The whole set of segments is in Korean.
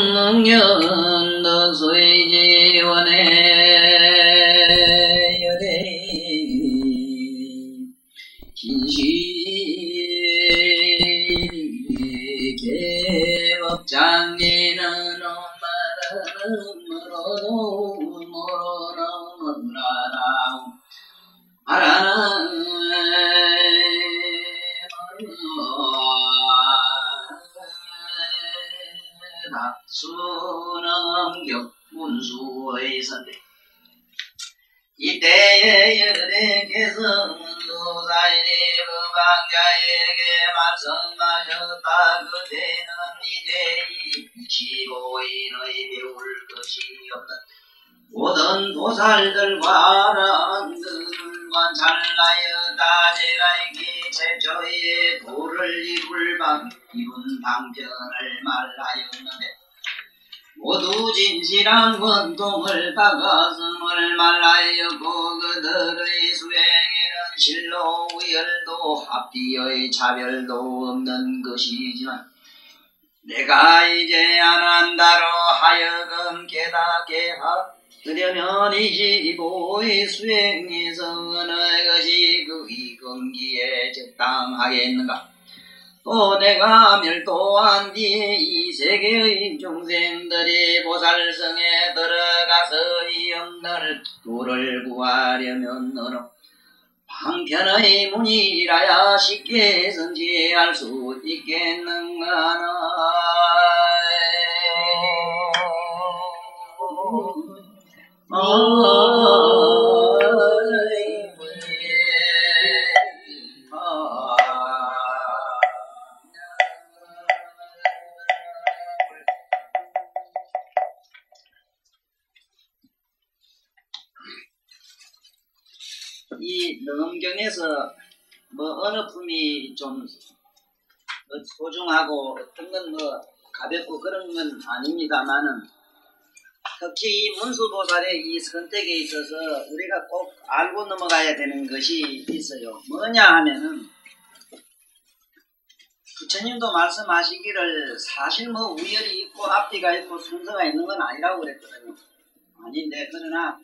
성능년 너소이지원의 열애 진실이 개법장리는 엄마름으로도 모로라나오 아라는 수능격 문수의 선대 이때의 열의 개성문수사이리 그방자에게 말씀하셨다. 그대는 이제 시고인의 배울 것이 없는 모든 도살들과 아란들과 잘나였다. 제가 이기 최초의 도를 이룬 방편을 말하였는데 모두 진실한 원통을 다가슴을 말하였고 그들의 수행에는 실로 우열도 합비의 차별도 없는 것이지만 내가 이제 안 한다로 하여금 깨닫게 하려면 25의 수행에서 어느 것이 그의 건기에 적당하겠는가. 또 내가 멸도한 뒤에 이 세계의 중생들이 보살성에 들어가서 이 엄들 도를 구하려면 어느 방편의 문이라야 쉽게 성취할 수 있겠는가. 이 능엄경에서 뭐 어느 품이 좀 소중하고 어떤 건 뭐 가볍고 그런 건 아닙니다만은 특히 이 문수보살의 이 선택에 있어서 우리가 꼭 알고 넘어가야 되는 것이 있어요. 뭐냐 하면은 부처님도 말씀하시기를 사실 뭐 우열이 있고 앞뒤가 있고 순서가 있는 건 아니라고 그랬거든요. 아닌데 그러나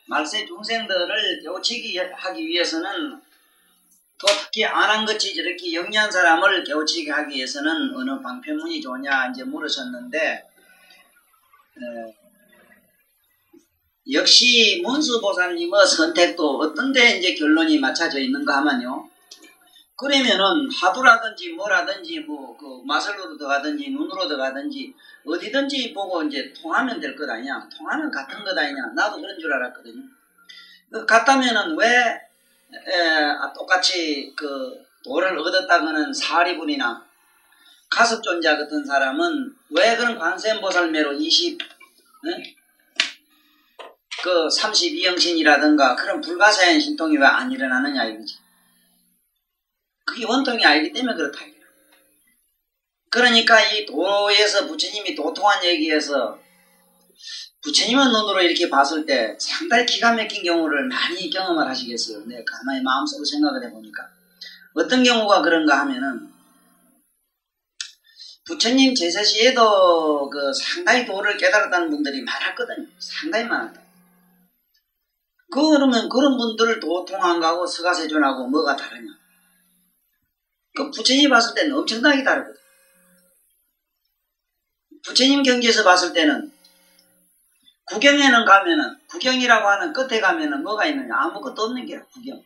말세 중생들을 깨우치기 하기 위해서는 또 특히 안 한 것이 저렇게 영리한 사람을 깨우치게 하기 위해서는 어느 방편문이 좋냐 이제 물으셨는데 역시 문수보살님의 선택도 어떤데 이제 결론이 맞춰져 있는가 하면요. 그러면은 화두라든지 뭐라든지 뭐 그 마술로도 들어가든지 눈으로 들어가든지 어디든지 보고 이제 통하면 될 것 아니냐. 통하는 같은 것 아니냐. 나도 그런 줄 알았거든요. 같다면은 왜 똑같이 그 도를 얻었다고는 사리불이나 가섭존자 같은 사람은 왜 그런 관세음보살매로 32영신이라든가 그런 불가사의 신통이 왜 안 일어나느냐 이거지. 그게 원통이 아니기 때문에 그렇다. 그러니까 이 도에서 부처님이 도통한 얘기에서 부처님의 눈으로 이렇게 봤을 때 상당히 기가 막힌 경우를 많이 경험을 하시겠어요. 내가 가만히 마음속으로 생각을 해보니까 어떤 경우가 그런가 하면은 부처님 제세 시에도 그 상당히 도를 깨달았다는 분들이 많았거든요. 상당히 많았다. 그러면 그런 분들을 도통한 거하고 서가세존하고 뭐가 다르냐? 그 부처님이 봤을 때는 엄청나게 다르거든. 부처님 경지에서 봤을 때는 구경에는 가면은 구경이라고 하는 끝에 가면은 뭐가 있느냐? 아무것도 없는 게야. 구경.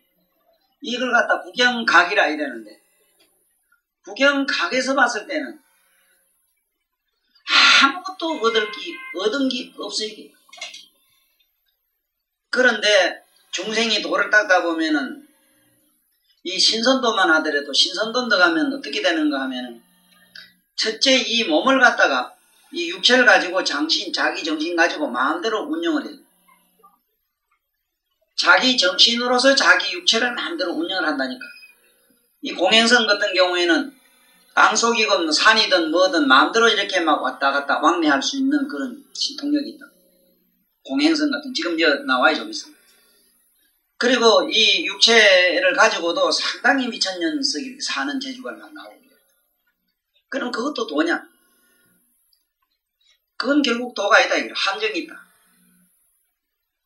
이걸 갖다 구경각이라 이러는데 구경각에서 봤을 때는 아무것도 얻은 게 없어요. 그런데 중생이 도를 닦다 보면은 이 신선도만 하더라도 신선도 들어가면 어떻게 되는가 하면은 첫째 이 몸을 갖다가 이 육체를 가지고 자기 정신 가지고 마음대로 운영을 해요. 자기 정신으로서 자기 육체를 마음대로 운영을 한다니까. 이 공행성 같은 경우에는 땅속이건 산이든 뭐든 마음대로 이렇게 막 왔다 갔다 왕래할 수 있는 그런 신통력이 있다. 공행성 같은 지금 나와요 좀 있어. 그리고 이 육체를 가지고도 상당히 미천년씩 사는 재주가 막 나오고. 그럼 그것도 도냐? 그건 결국 도가 아니다. 함정이 있다.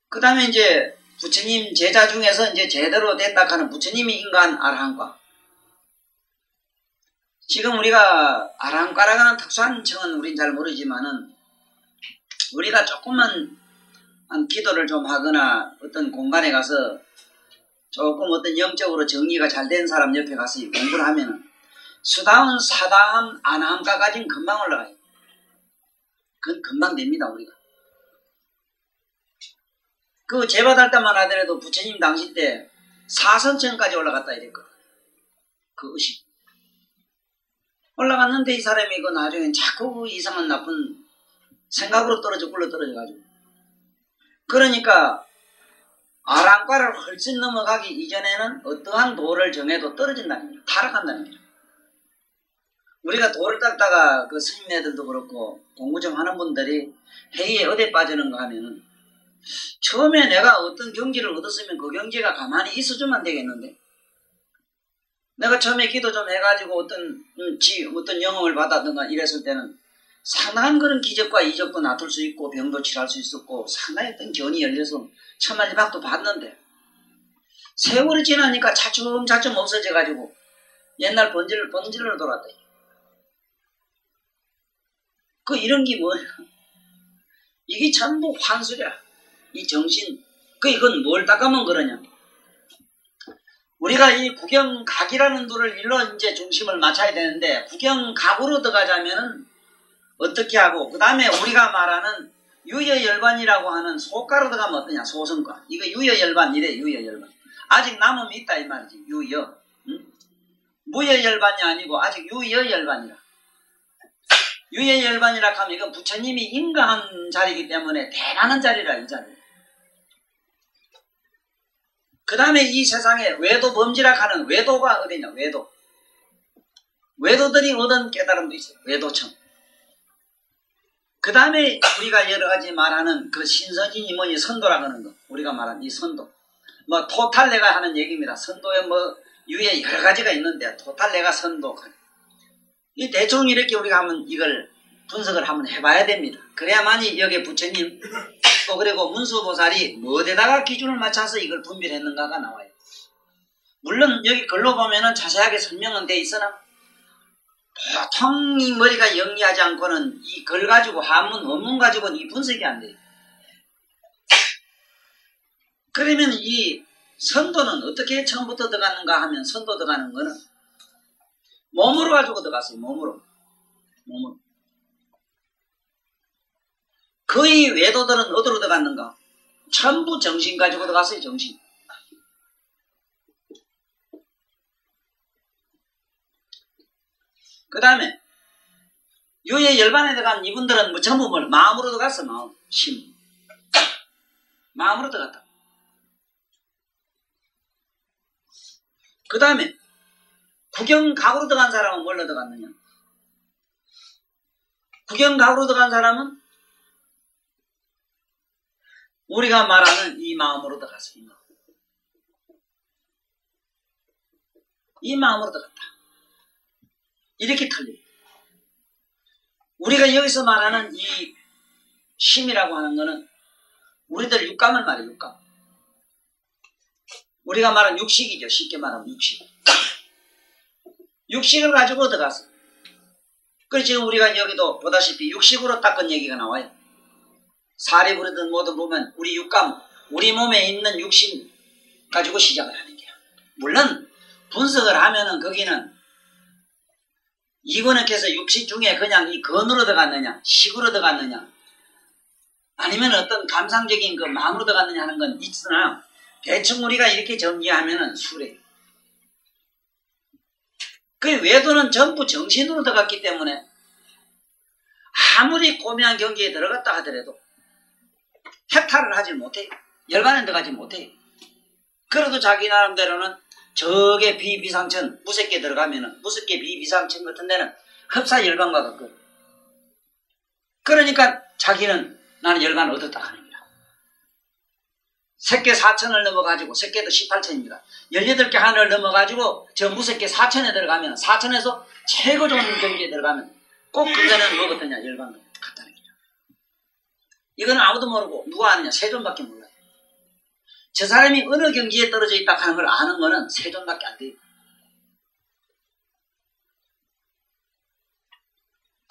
그 다음에 이제 부처님 제자 중에서 이제 제대로 됐다 하는 부처님이 인간 아라한과. 지금 우리가 아라한과라고 하는 특수한 층은 우린 잘 모르지만은 우리가 조금만 기도를 좀 하거나 어떤 공간에 가서 조금 어떤 영적으로 정리가 잘 된 사람 옆에 가서 공부를 하면은 수다함, 사다함, 아나함까지는 금방 올라가요. 그건 금방 됩니다, 우리가. 그 제받을 때만 하더라도 부처님 당시 때 사선천까지 올라갔다 이랬거든. 그 의식. 올라갔는데 이 사람이 그 나중에 자꾸 이상한 나쁜 생각으로 굴러 떨어져가지고. 그러니까 아랑과를 훨씬 넘어가기 이전에는 어떠한 도를 정해도 떨어진다는 거예요. 타락한다는 거예요. 우리가 도를 닦다가 그 스님네들도 그렇고 공부 좀 하는 분들이 회의에 어디 빠지는가 하면은 처음에 내가 어떤 경지를 얻었으면 그 경지가 가만히 있어주면 되겠는데 내가 처음에 기도 좀 해가지고 어떤 영험을 받았던가 이랬을 때는 상당한 그런 기적과 이적도 나툴 수 있고 병도 치료할 수 있었고 상당히 어떤 견이 열려서 천만리박도 봤는데 세월이 지나니까 차츰차츰 없어져가지고 옛날 번질로 돌았다. 그 이런 게 뭐야? 이게 전부 환수야. 이 정신. 이건 뭘 닦으면 그러냐? 우리가 이 구경각이라는 도를 일로 이제 중심을 맞춰야 되는데 구경각으로 들어가자면은 어떻게 하고 그 다음에 우리가 말하는 유여열반이라고 하는 소가로 들어가면 어떠냐? 소성가. 이거 유여열반이래. 유여열반. 아직 남음이 있다 이 말이지. 유여. 응? 무여열반이 아니고 아직 유여열반이라. 유여열반이라 하면 이건 부처님이 인가한 자리이기 때문에 대단한 자리라 이 자리. 그 다음에 이 세상에 외도 범지라 하는 외도가 어디냐? 외도. 외도들이 얻은 깨달음도 있어요. 외도청. 그 다음에 우리가 여러 가지 말하는 그 신선인이 뭐니 선도라고 하는 거. 우리가 말하는 이 선도. 뭐 토탈레가 하는 얘기입니다. 선도에 뭐 유에 여러 가지가 있는데 토탈레가 선도. 이 대충 이렇게 우리가 한번 이걸 분석을 한번 해봐야 됩니다. 그래야만이 여기 부처님 또 그리고 문수보살이 뭐에다가 기준을 맞춰서 이걸 분별했는가가 나와요. 물론 여기 글로 보면은 자세하게 설명은 돼 있으나 보통 이 머리가 영리하지 않고는 이 글 가지고 한문, 원문 가지고는 이 분석이 안 돼요. 그러면 이 선도는 어떻게 처음부터 들어갔는가 하면 선도 들어가는 거는 몸으로 가지고 들어갔어요. 몸으로. 거의 외도들은 어디로 들어갔는가? 전부 정신 가지고 들어갔어요. 정신. 그 다음에 유의 열반에 들어간 이분들은 뭐 전부 뭘 마음으로 들어갔어. 마음. 심. 마음으로 들어갔다. 그 다음에 구경각으로 들어간 사람은 뭘로 들어갔느냐? 구경각으로 들어간 사람은 우리가 말하는 이 마음으로 들어갔어. 이 마음으로 들어갔다. 이렇게 틀려요. 우리가 여기서 말하는 이 심이라고 하는 거는 우리들 육감을 말해요. 육감. 우리가 말하는 육식이죠. 쉽게 말하면 육식. 육식을 가지고 들어갔어. 그래서 지금 우리가 여기도 보다시피 육식으로 닦은 얘기가 나와요. 사리 부르든 뭐든 보면 우리 육감, 우리 몸에 있는 육신 가지고 시작을 하는 거야. 물론 분석을 하면은 거기는 이거는께서 육식 중에 그냥 이 건으로 들어갔느냐, 식으로 들어갔느냐, 아니면 어떤 감상적인 그 마음으로 들어갔느냐 하는 건 있으나 대충 우리가 이렇게 정리하면은 수래. 그 외도는 전부 정신으로 들어갔기 때문에 아무리 고매한 경기에 들어갔다 하더라도 해탈을 하지 못해요. 열반에 들어가지 못해요. 그래도 자기 나름대로는 저게 비비상천 무색계 들어가면은 무색계 비비상천 같은 데는 흡사 열반과 같거든. 그러니까 자기는 나는 열반을 얻었다 하는 거야. 색계 4천을 넘어가지고 색계도 18천입니다. 18개 하늘을 넘어가지고 저 무색계 4천에 들어가면 4천에서 최고 좋은 경기에 들어가면 꼭 그거는 뭐거든요? 열반 같다는 거죠. 이거는 아무도 모르고 누가 아느냐? 세존밖에 몰라요. 저 사람이 어느 경지에 떨어져 있다 하는 걸 아는 거는 세존밖에 안 돼요.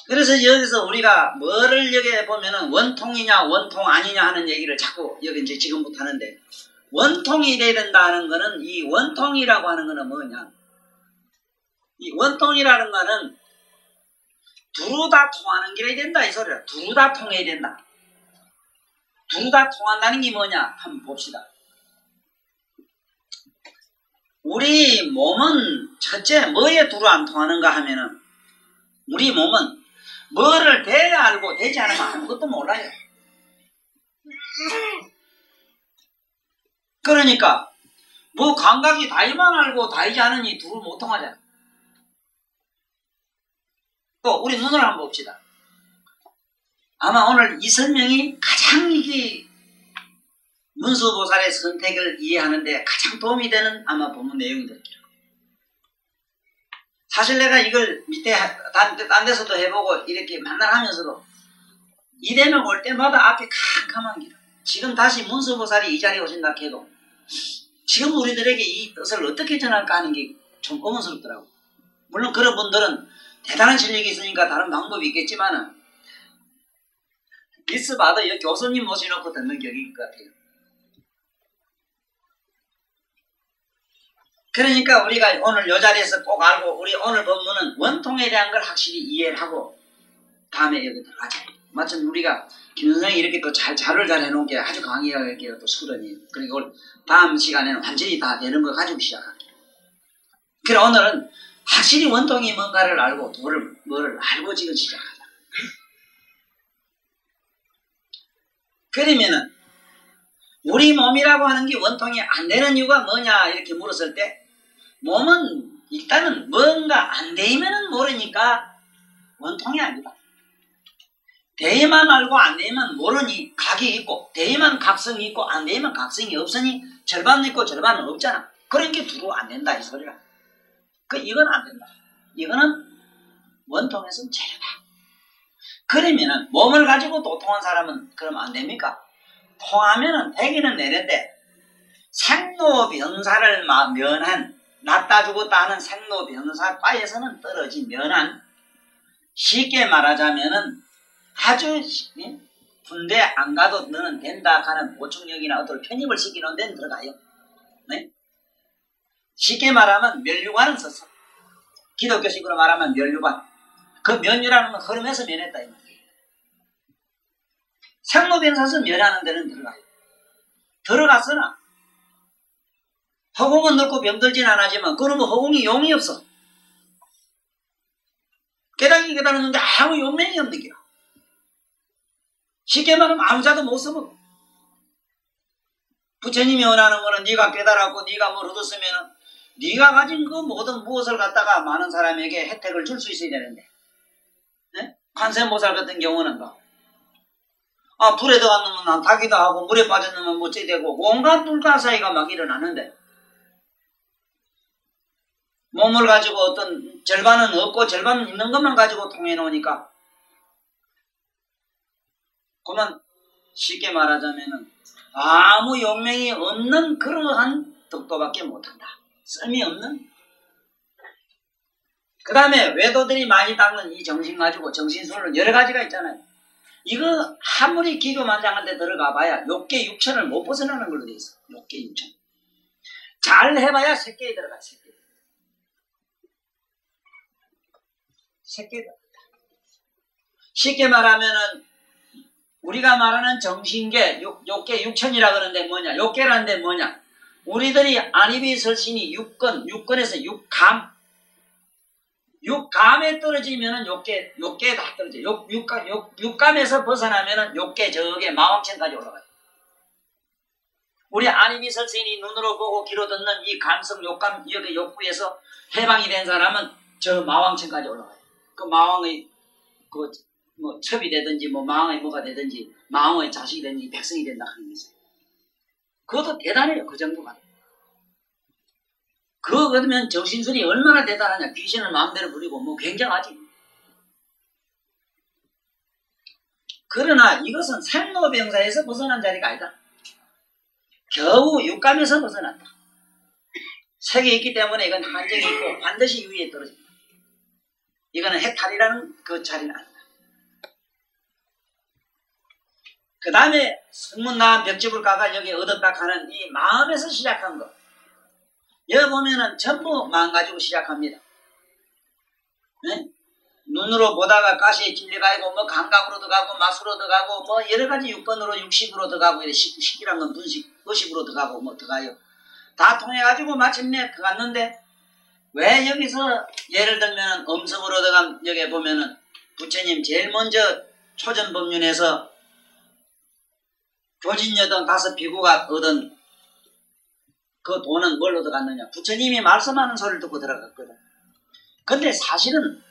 그래서 여기서 우리가 뭐를 여기에 보면은 원통이냐 원통 아니냐 하는 얘기를 자꾸 여기 이제 지금부터 하는데, 원통이 돼야 된다는 거는, 이 원통이라고 하는 거는 뭐냐? 이 원통이라는 거는 두루 다 통하는 길이 된다 이 소리야. 두루 다 통해야 된다. 두루 다 통한다는 게 뭐냐? 한번 봅시다. 우리 몸은 첫째 뭐에 두루 안 통하는가 하면은, 우리 몸은 뭐를 돼야 알고 되지 않으면 아무것도 몰라요. 그러니까 뭐 감각이 다이만 알고 다이지 않으니 두루 못 통하잖아. 또 우리 눈을 한번 봅시다. 아마 오늘 이 설명이 가장 이게 문수보살의 선택을 이해하는데 가장 도움이 되는 아마 본문 내용이 될 거예요. 사실 내가 이걸 밑에 딴 데서도 해보고 이렇게 만날 하면서도 이 대목 올 때마다 앞에 캄캄한 길. 지금 다시 문수보살이 이 자리에 오신다 해도 지금 우리들에게 이 뜻을 어떻게 전할까 하는 게 좀 의문스럽더라고. 물론 그런 분들은 대단한 실력이 있으니까 다른 방법이 있겠지만은, 있어봐도 교수님 모셔놓고 듣는 격일 것 같아요. 그러니까 우리가 오늘 이 자리에서 꼭 알고, 우리 오늘 본문은 원통에 대한 걸 확실히 이해를 하고 다음에 여기 들어가자. 마침 우리가 김선생이 이렇게 또 자료를 잘 해놓은 게 아주 강의하게 또 수련이에요. 그리고 다음 시간에는 완전히 다 되는 거 가지고 시작할게요. 그래 오늘은 확실히 원통이 뭔가를 알고 뭐를 알고 지금 시작하자. 그러면은 우리 몸이라고 하는 게 원통이 안 되는 이유가 뭐냐 이렇게 물었을 때, 몸은 일단은 뭔가 안 되면은 모르니까 원통이 아니다. 되만 알고 안 되면 모르니 각이 있고, 되면 각성이 있고 안 되면 각성이 없으니 절반은 있고 절반은 없잖아. 그러니까 두루 안 된다 이 소리라. 이건 안 된다. 이거는 원통에서는 제로다. 그러면은 몸을 가지고 도통한 사람은 그럼 안 됩니까? 통하면은 되기는 되는데, 생로병사를 면한, 낫다 죽었다 하는 생로병사과에서는 떨어진 면한, 쉽게 말하자면은 아주 군대 안 가도 너는 된다 하는 보충력이나 어떤 편입을 시키는 데는 들어가요. 네? 쉽게 말하면 면류관은 썼어. 기독교식으로 말하면 면류관. 그 면류라는 건 흐름에서 면했다 이 말이에요. 생로병사에서 면하는 데는 들어가요. 들어갔으나 허공은 넓고 병들진 않았지만 그러면 허공이 용이 없어. 깨달았는데 아무 용맹이 없는 게야. 쉽게 말하면 아무 자도 못 써먹어. 부처님이 원하는 거는 네가 깨달았고 네가 뭘 얻었으면 네가 가진 그 모든 무엇을 갖다가 많은 사람에게 혜택을 줄 수 있어야 되는데, 네? 관세음보살 같은 경우는 불에 들어간 놈은 난 타기도 하고 물에 빠진 놈은 못 찌되고 온갖 불가사의가 막 일어나는데, 몸을 가지고 어떤 절반은 없고 절반은 있는 것만 가지고 통해 놓으니까 그만 쉽게 말하자면은 아무 용맹이 없는 그러한 덕도밖에 못한다. 씀이 없는. 그 다음에 외도들이 많이 닦는 이 정신 가지고, 정신술은 여러 가지가 있잖아요. 이거 아무리 기교만장한 데 들어가 봐야 욕계 육천을 못 벗어나는 걸로 돼 있어. 욕계 육천. 잘 해봐야 색계에 들어가. 색계 들어가. 쉽게 말하면은 우리가 말하는 정신계, 욕계 육천이라 그러는데 뭐냐? 욕계라는 데 뭐냐? 우리들이 안입이 설신이 육근에서 육감에 떨어지면은 욕계에 다 떨어져. 육감에서 벗어나면은 욕계 저게 마왕천까지 올라가요. 우리 안입이 설신이 눈으로 보고 귀로 듣는 이 감성 욕감 여기 욕구에서 해방이 된 사람은 저 마왕천까지 올라가요. 그 마왕의 뭐 첩이 되든지 뭐 마왕의 뭐가 되든지 마왕의 자식이 되든지 백성이 된다 하는 거죠. 그것도 대단해요. 그 정도가. 그거 그러면 정신술이 얼마나 대단하냐. 귀신을 마음대로 부리고 뭐 굉장하지. 그러나 이것은 생로병사에서 벗어난 자리가 아니다. 겨우 육감에서 벗어났다. 색이 있기 때문에 이건 한정이 있고 반드시 유의에 떨어진다. 이거는 해탈이라는 그 자리는 아니다. 그 다음에 성문나한 벽집을 까가 여기 얻었다 하는 이 마음에서 시작한 거. 여기 보면은 전부 마음 가지고 시작합니다. 네? 눈으로 보다가 가시에 찔려가고 뭐 감각으로 들어가고 맛으로 들어가고 뭐 여러가지 6번으로 60으로 들어가고 식이란 건 분식, 의식으로 들어가고 뭐 들어가요. 다 통해가지고 마침내 들어갔는데 왜 여기서 예를 들면은 음성으로 들어간 여기 보면은 부처님 제일 먼저 초전법륜에서 교진여든 5 비구가 얻은 그 돈은 뭘로 들어갔느냐. 부처님이 말씀하는 소리를 듣고 들어갔거든. 근데 사실은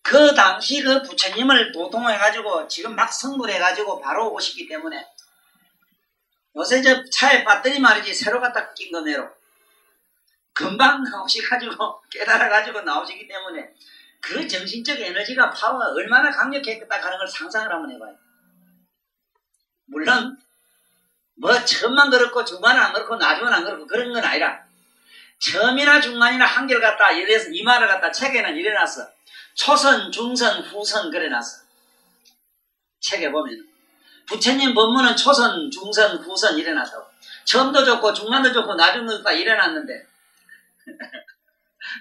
그 당시 그 부처님을 도통해가지고 지금 막 성불해가지고 바로 오시기 때문에 요새 저 차에 배터리 말이지 새로 갖다 낀 거네로 금방 나오셔가지고 깨달아가지고 나오시기 때문에 그 정신적 에너지가 파워가 얼마나 강력했겠다 하는 걸 상상을 한번 해봐요. 물론 뭐 처음만 그렇고 중간은 안 그렇고 나중은 안 그렇고 그런 건 아니라 처음이나 중간이나 한결같다 이래서 이 말을 갖다 책에는 이래놨어. 초선, 중선, 후선 그래놨어. 책에 보면 부처님 법문은 초선, 중선, 후선 이래놨다고. 처음도 좋고 중간도 좋고 나중도 좋다 이래놨는데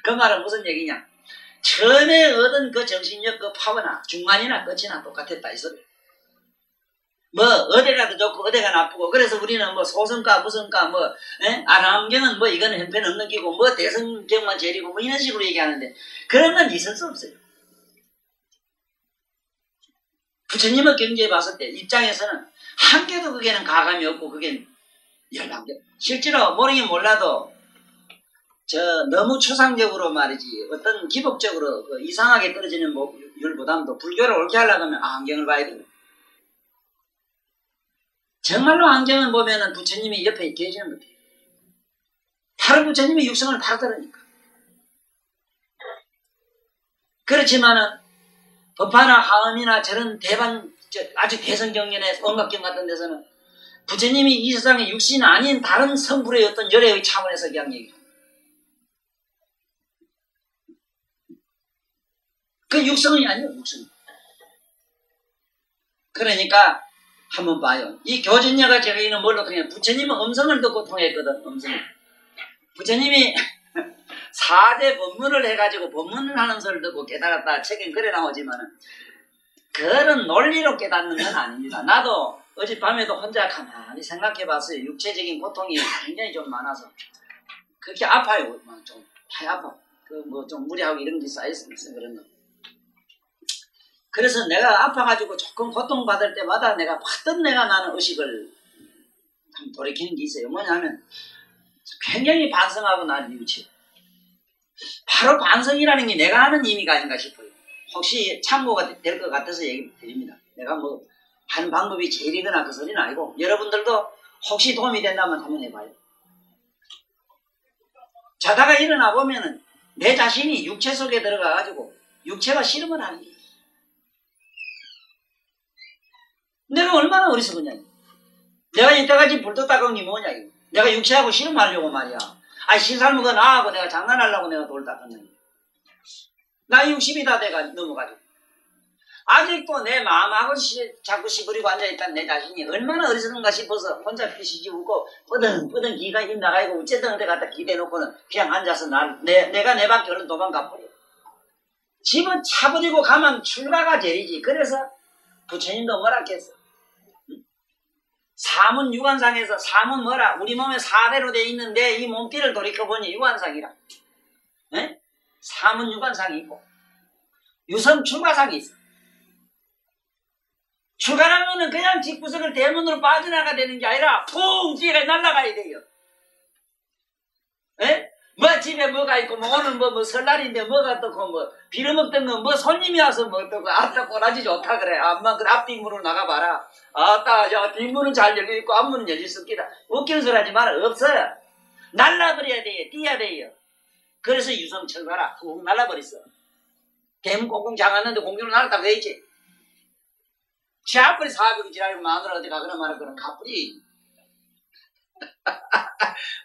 그 말은 무슨 얘기냐. 처음에 얻은 그 정신력 그 파워나 중간이나 끝이나 똑같았다 이 소리. 뭐 어디가 더 좋고 어디가 나쁘고 그래서 우리는 뭐 소성과 무성과 뭐 아람경은 뭐 이거는 형편없는 기고 뭐 대성경만 제리고 뭐 이런 식으로 얘기하는데 그런 건 있을 수 없어요. 부처님의 경지에 봤을 때 입장에서는 한 개도 그게는 가감이 없고 그게 11개. 실제로 모르긴 몰라도 저 너무 추상적으로 말이지 어떤 기복적으로 그 이상하게 떨어지는 율보다도 불교를 옳게 하려고 하면 안경을 봐야 돼요. 정말로 안경을 보면은 부처님이 옆에 계시는 것 같아요. 바로 부처님이 육성을 바로 들으니까. 그렇지만은 법화나 하음이나 저런 대반 아주 대성경련의 언각경 같은 데서는 부처님이 이 세상의 육신이 아닌 다른 성불의 어떤 열애의 차원에서 그냥 얘기합니다. 그 육성이 아니에요, 육성. 그러니까 한번 봐요. 이 교진녀가 저기는 뭘로 통해? 부처님은 음성을 듣고 통했거든, 음성을. 부처님이 4대 법문을 해가지고 법문을 하는 소리를 듣고 깨달았다. 책엔 그래 나오지만은 그런 논리로 깨닫는 건 아닙니다. 나도 어젯밤에도 혼자 가만히 생각해봤어요. 육체적인 고통이 굉장히 좀 많아서 그렇게 아파요. 좀 많이 아파. 그 뭐 좀 무리하고 이런 게 쌓였으면서 그런 거. 그래서 내가 아파가지고 조금 고통받을 때마다 내가 봤던 내가 나는 의식을 돌이키는 게 있어요. 뭐냐면 굉장히 반성하고 난 이유지. 바로 반성이라는 게 내가 하는 의미가 아닌가 싶어요. 혹시 참고가 될 것 같아서 얘기 드립니다. 내가 뭐 하는 방법이 제일이거나 그 소리는 아니고 여러분들도 혹시 도움이 된다면 한번 해봐요. 자다가 일어나 보면은 내 자신이 육체 속에 들어가가지고 육체가 실험을 하는 거예요. 내가 얼마나 어리석었냐. 내가 이때까지 불도 닦은 게 뭐냐. 이거. 내가 육체하고 실험하려고 말이야. 아니 신살모가 나하고 내가 장난하려고 내가 돌 닦았네. 나 60이 다 돼가 넘어가지고. 아직도 내 마음하고 자꾸 시부리고 앉아있다는 내 자신이 얼마나 어리석은가 싶어서 혼자 피시지 웃고 뻗은 기가 힘 나가고 어쨌든 데 갖다 기대놓고는 그냥 앉아서 내가 내 밖에 얼른 도망가버려. 집은 차버리고 가면 출가가 제일이지. 그래서 부처님도 뭐라 했어. 사문 유관상에서 사문 뭐라 우리 몸에 4대로 돼 있는데 이 몸띠를 돌이켜보니 유관상이라. 네? 사문 유관상이 있고 유성 출가상이 있어. 출가라면은 그냥 집구석을 대문으로 빠져나가 되는 게 아니라 푹 뒤에 날아가야 돼요. 네? 뭐 집에 뭐가 있고 뭐 오늘 뭐 설날인데 뭐가 어떻고 뭐 빌어먹던 거 뭐 손님이 와서 뭐 어떻고 아따 꼬라지 좋다 그래. 암만 그 앞뒷문으로 나가봐라. 아따 야 뒷문은 잘 열려있고 앞문은 열릴 수 없겠다. 웃기는 소리 하지 마라. 없어요. 날라버려야 돼요. 뛰어야 돼요. 그래서 유성철가라 훅 날라버렸어. 대문 꽁꽁 잠갔는데 공중으로 날았다고 했지. 지아뿌리 사업이 지랄고 마누라 어디 가거나 말거나 가뿌리.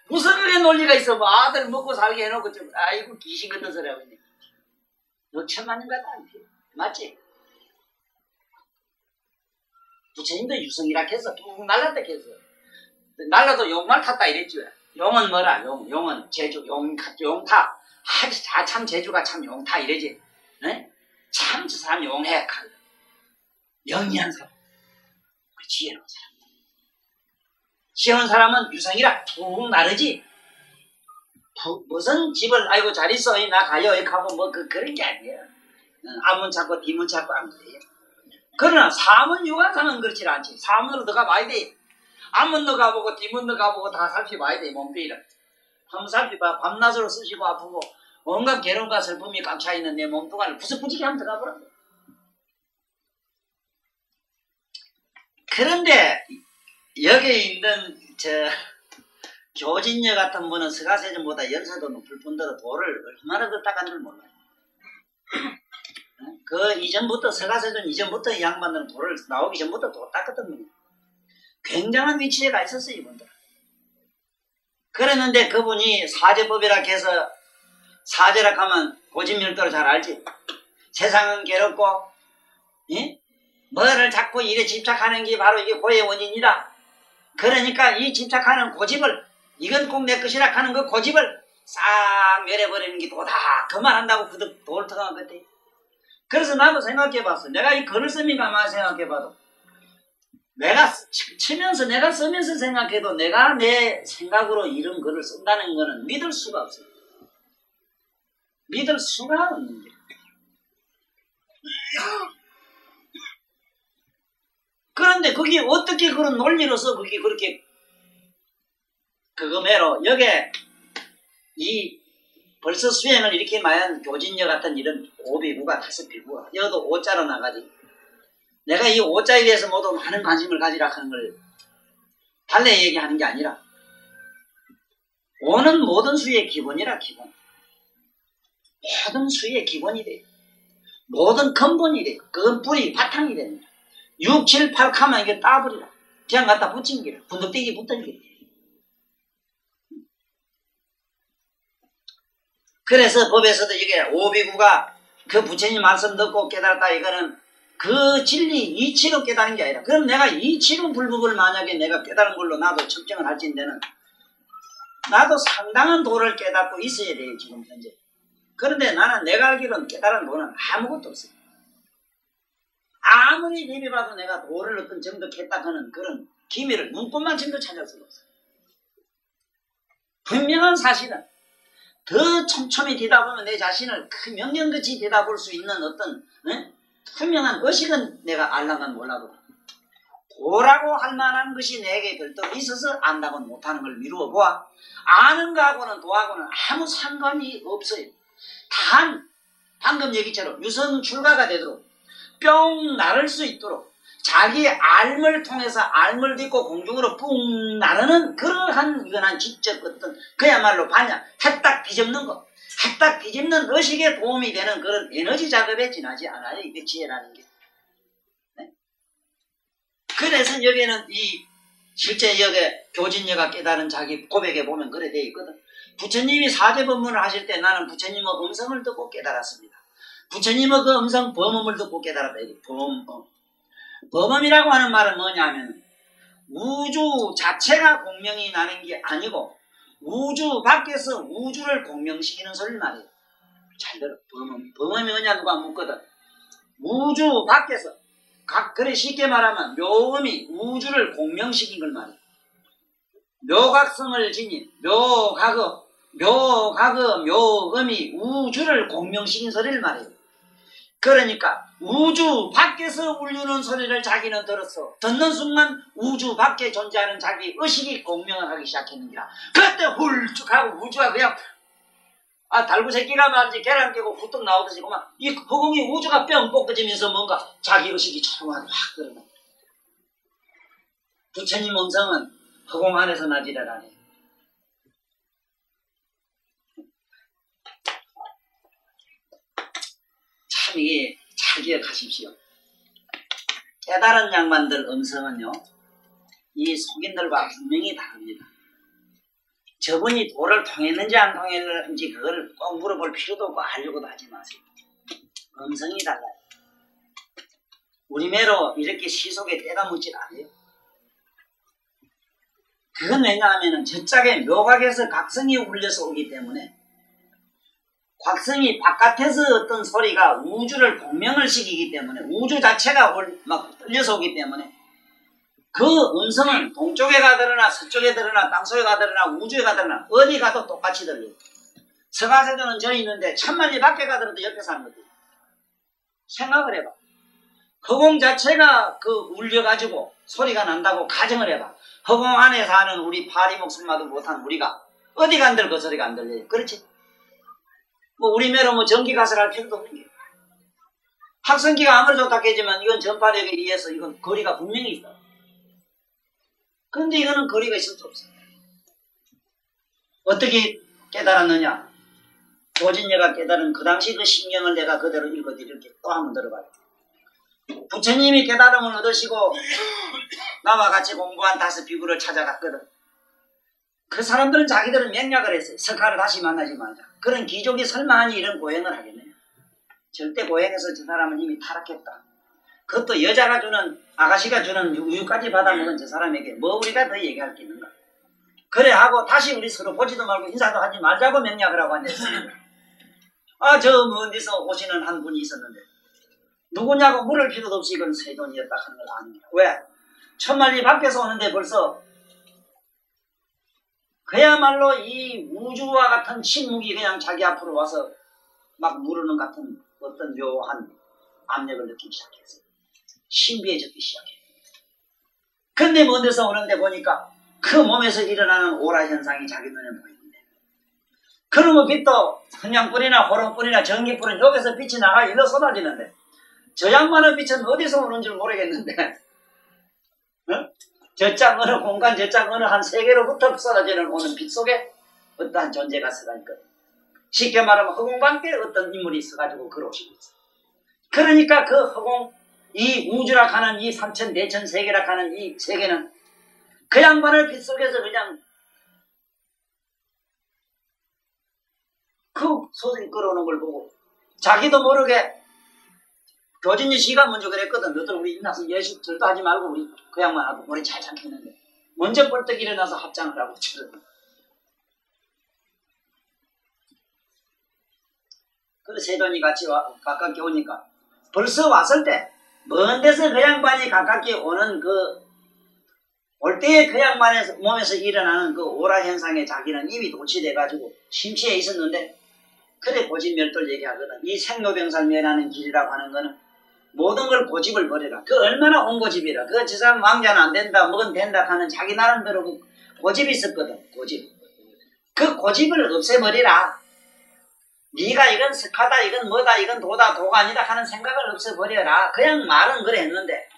무슨 그래 논리가 있어. 뭐 아들 먹고 살게 해놓고 좀 아이고 귀신 같은 소리 하고 있네. 너 천만년 같다. 맞지? 부처님도 유성이라 해서 뚝 날랐다 해서 날라도 용만 탔다 이랬지. 용은 뭐라? 용은 제주 용타. 참 제주가 참 용타 이래지. 네? 참 저 사람 용해. 영리한 사람. 그 지혜로운 사람. 지혜로운 사람은 유성이라 툭 나르지. 무슨 집을 아이고 잘 있어 나 가요 이렇게 하고 뭐 그런 게 아니에요. 앞문 찾고 뒷문 찾고 안 그래요. 그러나 사문 유관사는 그렇지 않지. 사문으로 들어가 봐야 돼. 앞문도 가보고 뒷문도 가보고 다 살펴봐야 돼. 몸뚱이를 한번 살펴봐. 밤낮으로 쓰시고 아프고 온갖 괴로움과 슬픔이 꽉 차있는 내 몸뚱아리를 부스부지게 한번 들어가 보라고. 그런데 여기 있는 교진녀 같은 분은 서가세존보다 연세도 높을 뿐더러 도를 얼마나 더 닦은 줄 몰라요. 그 이전부터 서가세존 이전부터 이 양반들은 도를 나오기 전부터 도 닦았던 분이에요. 굉장한 위치에 가 있었어요 이분들. 그랬는데 그분이 사제법이라 해서 사제라 하면 고집멸도를 잘 알지. 세상은 괴롭고 뭐를 자꾸 이래 집착하는 게 바로 이게 고의 원인이다. 그러니까 이 집착하는 고집을 이건 꼭 내 것이라 하는 그 고집을 싹 멸해버리는 게 도다 그만한다고 그 도를 터간 것 같아. 그래서 나도 생각해봤어. 내가 이 글을 쓰면 가만히 생각해봐도 내가 치면서 내가 쓰면서 생각해도 내가 내 생각으로 이런 글을 쓴다는 거는 믿을 수가 없어요. 믿을 수가 없는 게. 그런데 그게 어떻게 그런 논리로서 그게 그렇게 그거 매로 여기에 이 벌써 수행을 이렇게 많이 한 교진녀 같은 이런 오비구가 다섯 비구가 여도 오자로 나가지. 내가 이 오자에 대해서 모두 많은 관심을 가지라 하는 걸 달래 얘기하는 게 아니라 오는 모든 수의 기본이라 기본. 모든 수의 기본이 돼. 모든 근본이 돼. 그건 뿌리 바탕이 됩니다. 6, 7, 8 하면 이게 따버리라. 그냥 갖다 붙인 기라. 분덕대기 붙은 기라. 그래서 법에서도 이게 오비구가 그 부처님 말씀 듣고 깨달았다 이거는 그 진리 이치로 깨달은 게 아니라 그럼 내가 이치로 불법을 만약에 내가 깨달은 걸로 나도 측정을 할진대는 나도 상당한 도를 깨닫고 있어야 돼요 지금 현재. 그런데 나는 내가 알기로는 깨달은 도는 아무것도 없어요. 아무리 대비봐도 내가 도를 어떤 정득했다 하는 그런 기미를 눈꽃만 정도 찾을 수가 없어요. 분명한 사실은 더 촘촘히 대답하면 내 자신을 그 명령같이 대답할 수 있는 어떤 투명한 의식은 내가 알라만 몰라도 도라고 할 만한 것이 내게 별도로 있어서 안다고는 못하는 걸 미루어 보아 아는 거하고는 도하고는 아무 상관이 없어요. 단 방금 얘기처럼 유선 출가가 되도록 뿅 나를 수 있도록 자기 알을 통해서 알을 딛고 공중으로 뿡 나르는 그러한 유연한 지적 어떤 그야말로 반야 해딱 뒤집는 거 해딱 뒤집는 의식에 도움이 되는 그런 에너지 작업에 지나지 않아요. 이게 지혜라는 게. 네? 그래서 여기에는 이 실제 여기에 교진녀가 깨달은 자기 고백에 보면 그래 되어 있거든. 부처님이 사제법문을 하실 때 나는 부처님의 음성을 듣고 깨달았습니다. 부처님의 그 음성 범음을 듣고 깨달았다. 범음이라고 하는 말은 뭐냐면 우주 자체가 공명이 나는 게 아니고 우주 밖에서 우주를 공명시키는 소리를 말해요. 잘 들어. 범음이 뭐냐 누가 묻거든. 우주 밖에서 그래 쉽게 말하면 묘음이 우주를 공명시킨 걸 말해요. 묘각성을 지닌 묘음이 우주를 공명시킨 소리를 말해요. 그러니까 우주 밖에서 울리는 소리를 자기는 들었어. 듣는 순간 우주 밖에 존재하는 자기 의식이 공명을 하기 시작했는지라. 그때 훌쭉 하고 우주가 그냥 달구 새끼가 말이지 계란 깨고 후뚝 나오듯이 그만 이 허공이 우주가 뿅 뻗어지면서 뭔가 자기 의식이 조용하게 확 그러는 거야. 부처님 음성은 허공 안에서 나지라라네. 참 이게 잘 기억하십시오. 깨달은 양반들 음성은요, 이 속인들과 분명히 다릅니다. 저분이 도를 통했는지 안 통했는지 그걸 꼭 물어볼 필요도 없고 하려고도 하지 마세요. 음성이 달라요. 우리 매로 이렇게 시속에 때가 묻질 않아요. 그건 왜냐하면 저짝에 묘각에서 각성이 울려서 오기 때문에, 각성이 바깥에서 어떤 소리가 우주를 공명을 시키기 때문에, 우주 자체가 막 떨려서 오기 때문에, 그 음성은 동쪽에 가더라나 서쪽에 들으나 땅속에 가더라나 우주에 가더라나 어디 가도 똑같이 들려요. 서가세도는 저 있는데 천만리 밖에 가더라도 옆에 사는 거지. 생각을 해봐. 허공 자체가 그 울려가지고 소리가 난다고 가정을 해봐. 허공 안에 사는 우리 파리 목숨마도 못한 우리가 어디 간들 그 소리가 안 들려요. 그렇지? 뭐 우리 매로 뭐 전기 가설 할 필요도 없는 게. 확성기가 아무리 좋다 깨지만 이건 전파력에 의해서 이건 거리가 분명히 있어. 그런데 이거는 거리가 있을 수 없어. 어떻게 깨달았느냐? 도진녀가 깨달은 그 당시 그 신경을 내가 그대로 읽어드릴게. 또 한번 들어봐요. 부처님이 깨달음을 얻으시고 나와 같이 공부한 5 비구를 찾아갔거든. 그 사람들은 자기들은 맹약을 했어요. 석가를 다시 만나지 말자. 그런 귀족이 설마하니 이런 고행을 하겠네요. 절대 고행해서 저 사람은 이미 타락했다. 그것도 여자가 주는, 아가씨가 주는 우유까지 받아먹은 저 사람에게 뭐 우리가 더 얘기할 게 있는가. 그래 하고 다시 우리 서로 보지도 말고 인사도 하지 말자고 명약을 하고 앉았습니다. 저 먼 데서 오시는 한 분이 있었는데 누구냐고 물을 필요도 없이 이건 세존이었다 하는 걸 아닙니다. 왜? 천만리 밖에서 오는데 벌써 그야말로 이 우주와 같은 침묵이 그냥 자기 앞으로 와서 막 무르는 같은 어떤 묘한 압력을 느끼기 시작했어요. 신비해졌기 시작해요. 근데 먼 데서 오는데 보니까 그 몸에서 일어나는 오라 현상이 자기 눈에 보이는데, 그러면 빛도 성냥불이나 호롱불이나 전기불은 여기서 빛이 나가 일로 쏟아지는데 저 양반의 빛은 어디서 오는 줄 모르겠는데, 저짝 어느 공간, 저짝 어느 한 세계로부터 쏟아지는 오는 빛 속에 어떠한 존재가 서가 있거든. 쉽게 말하면 허공 밖에 어떤 인물이 있어가지고 걸어오시고 있어. 그러니까 그 허공, 이 우주라 하는 이 3천, 4천 세계라 하는 이 세계는 그 양반을 빛 속에서 그냥 그 소설이 끌어오는 걸 보고 자기도 모르게, 교진이 씨가 먼저 그랬거든. 너들 우리 일어나서 예수 절도 하지 말고 우리 그 양반하고 머리 잘 잡혔는데 먼저 벌떡 일어나서 합장을 하고 저러고. 그래서 세존이 같이 가깝게 오니까 벌써 왔을 때 먼 데서 그 양반이 가깝게 오는 올 때에 그 양반의 몸에서 일어나는 그 오라 현상에 자기는 입이 돌치돼가지고 심취해 있었는데, 그래 고집멸도를 얘기하거든. 이 생로병사를 면하는 길이라고 하는 거는 모든 걸 고집을 버려라. 그 얼마나 온고집이라. 저 사람 왕자는 안 된다, 뭐건 된다 하는 자기 나름대로 고집이 있었거든. 고집. 그 고집을 없애버리라. 네가 이건 석하다, 이건 뭐다, 이건 도다, 도가 아니다 하는 생각을 없애버려라. 그냥 말은 그래 했는데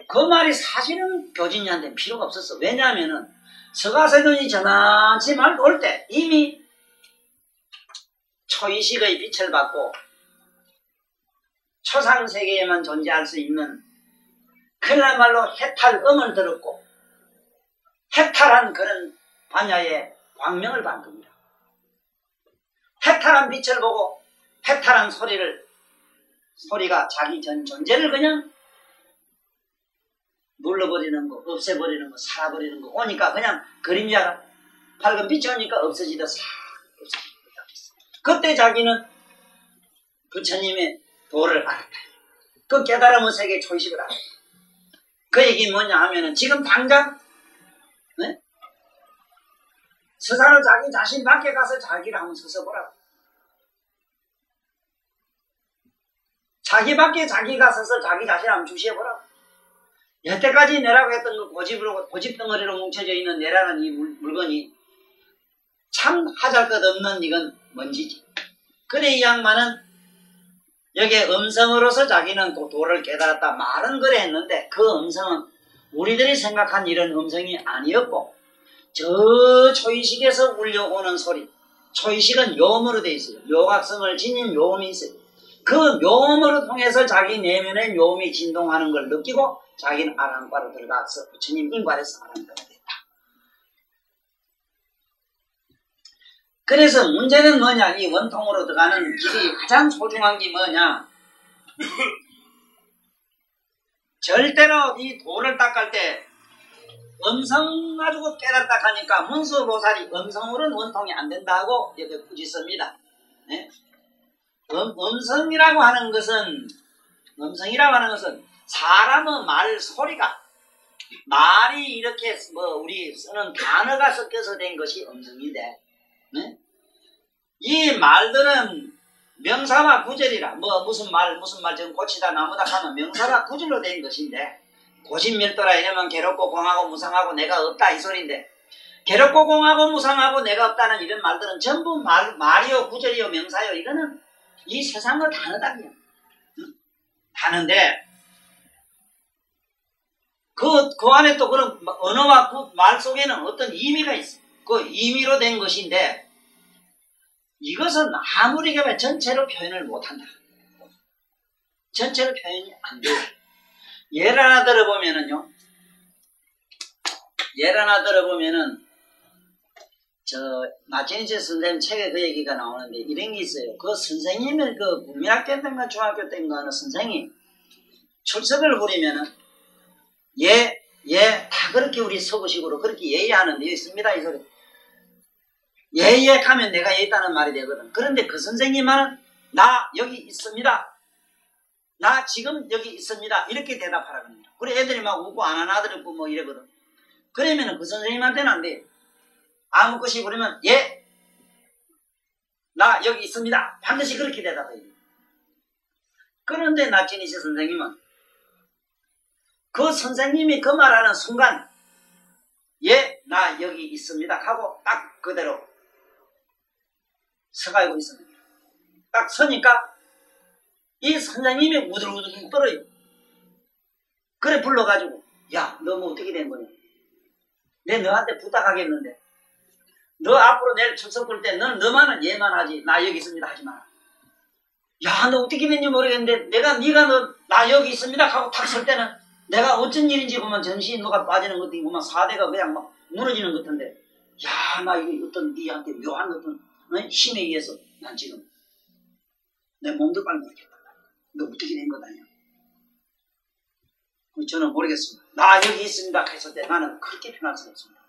그 말이 사실은 교진이한테는 필요가 없었어. 왜냐하면은 서가세존이 저만치 말 올 때 이미 초이식의 빛을 받고 초상세계에만 존재할 수 있는 그야말로 해탈음을 들었고 해탈한 그런 반야의 광명을 받은 겁니다. 해탈한 빛을 보고 해탈한 소리가 자기 전 존재를 그냥 눌러버리는 거, 없애버리는 거, 살아버리는 거 오니까 그냥 그림자가 밝은 빛이 오니까 없어지다 싹 없어지고. 그때 자기는 부처님의 도를 알았다. 그 깨달음의 세계 초이식을 알았다. 그 얘기 뭐냐 하면은 지금 당장 서사는 자기 자신 밖에 가서 자기를 한번 서서 보라고. 자기 밖에 자기가 서서 자기 자신을 한번 주시해보라고. 여태까지 내라고 했던 그 고집 덩어리로 뭉쳐져 있는 내라는 이 물건이 참 하잘것없는 이건 먼지지. 그래 이 양반은 여기에 음성으로서 자기는 도를 깨달았다 말은 그래 했는데 그 음성은 우리들이 생각한 이런 음성이 아니었고 저 초이식에서 울려오는 소리, 초이식은 요음으로 되어 있어요. 요각성을 지닌 요음이 있어요. 그 묘음으로 통해서 자기 내면의 묘음이 진동하는 걸 느끼고 자기는 아랑과로 들어가서 부처님 인과에서 아랑과가 됐다. 그래서 문제는 뭐냐? 이 원통으로 들어가는 길이 가장 소중한 게 뭐냐? 절대로 이 도를 닦을 때 음성 가지고 깨닫다 하니까 문수보살이 음성으로는 원통이 안 된다고 여기 굳이 씁니다. 네? 음성이라고 하는 것은 사람의 말 소리가 말이 이렇게 우리 쓰는 단어가 섞여서 된 것이 음성인데, 네? 이 말들은 명사와 구절이라 무슨 말 지금 고치다 나무다 하면 명사와 구절로 된 것인데, 고집멸도라 이러면 괴롭고 공하고 무상하고 내가 없다 이 소리인데, 괴롭고 공하고 무상하고 내가 없다는 이런 말들은 전부 말이요 구절이요 명사요, 이거는 이 세상의 단어다 그냥. 단어인데 그 안에 또 그런 언어와 그 말 속에는 어떤 의미가 있어. 그 의미로 된 것인데 이것은 아무리 개발 전체로 표현을 못한다. 전체로 표현이 안 돼요. 예를 하나 들어보면은 나진이제 선생님 책에 그 얘기가 나오는데 이런 게 있어요. 그 선생님의 그 국민학교 때인가 중학교 때인가 하는 선생이 출석을 부리면은 다 그렇게 우리 서구식으로 그렇게 예의하는 데 있습니다 이 소리. 예의에 가면 내가 예의 있다는 말이 되거든. 그런데 그 선생님은 나 여기 있습니다. 나 지금 여기 있습니다. 이렇게 대답하라고 합니다. 그래 애들이 막 웃고 안 하는 아들 있고 뭐 이러거든. 그러면은 그 선생님한테는 안 돼. 아무 것이 부르면 나 여기 있습니다. 반드시 그렇게 대답해요. 그런데 나진이시 선생님은 그 선생님이 그 말하는 순간 나 여기 있습니다 하고 딱 그대로 서가지고 있습니다. 딱 서니까 이 선생님이 우들우들 떨어요. 그래 불러가지고 야 너 뭐 어떻게 된 거냐? 내 너한테 부탁하겠는데 너 앞으로 내일 출석 볼 때 너는 너만은 얘만 하지 나 여기 있습니다 하지 마라. 야 너 어떻게 된지 모르겠는데 네가 나 여기 있습니다 하고 탁 설 때는 내가 어쩐 일인지 보면 정신이 누가 빠지는 것도 있고 막 사대가 그냥 막 무너지는 것 같은데 야 나 이거 어떤 니한테 묘한 어떤 힘에 의해서 난 지금 내 몸도 빨리 모르겠다. 너 어떻게 된 거다냐? 저는 모르겠습니다. 나 여기 있습니다 했을 때 나는 그렇게 편할 수가 없습니다.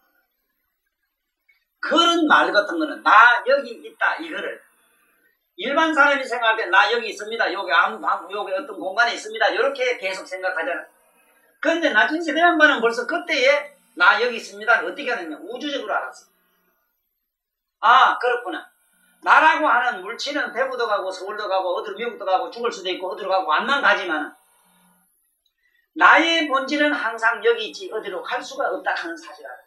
그런 말 같은 거는 나 여기 있다 이거를 일반 사람이 생각할 때 나 여기 있습니다. 여기 여기 어떤 공간에 있습니다. 이렇게 계속 생각하잖아. 그런데 나중에 그 양반은 벌써 그때에 나 여기 있습니다 어떻게 하느냐 우주적으로 알았어. 아 그렇구나. 나라고 하는 물체는 대구도 가고 서울도 가고 어디로 미국도 가고 죽을 수도 있고 어디로 가고 안만 가지만 나의 본질은 항상 여기 있지 어디로 갈 수가 없다 하는 사실을 알아.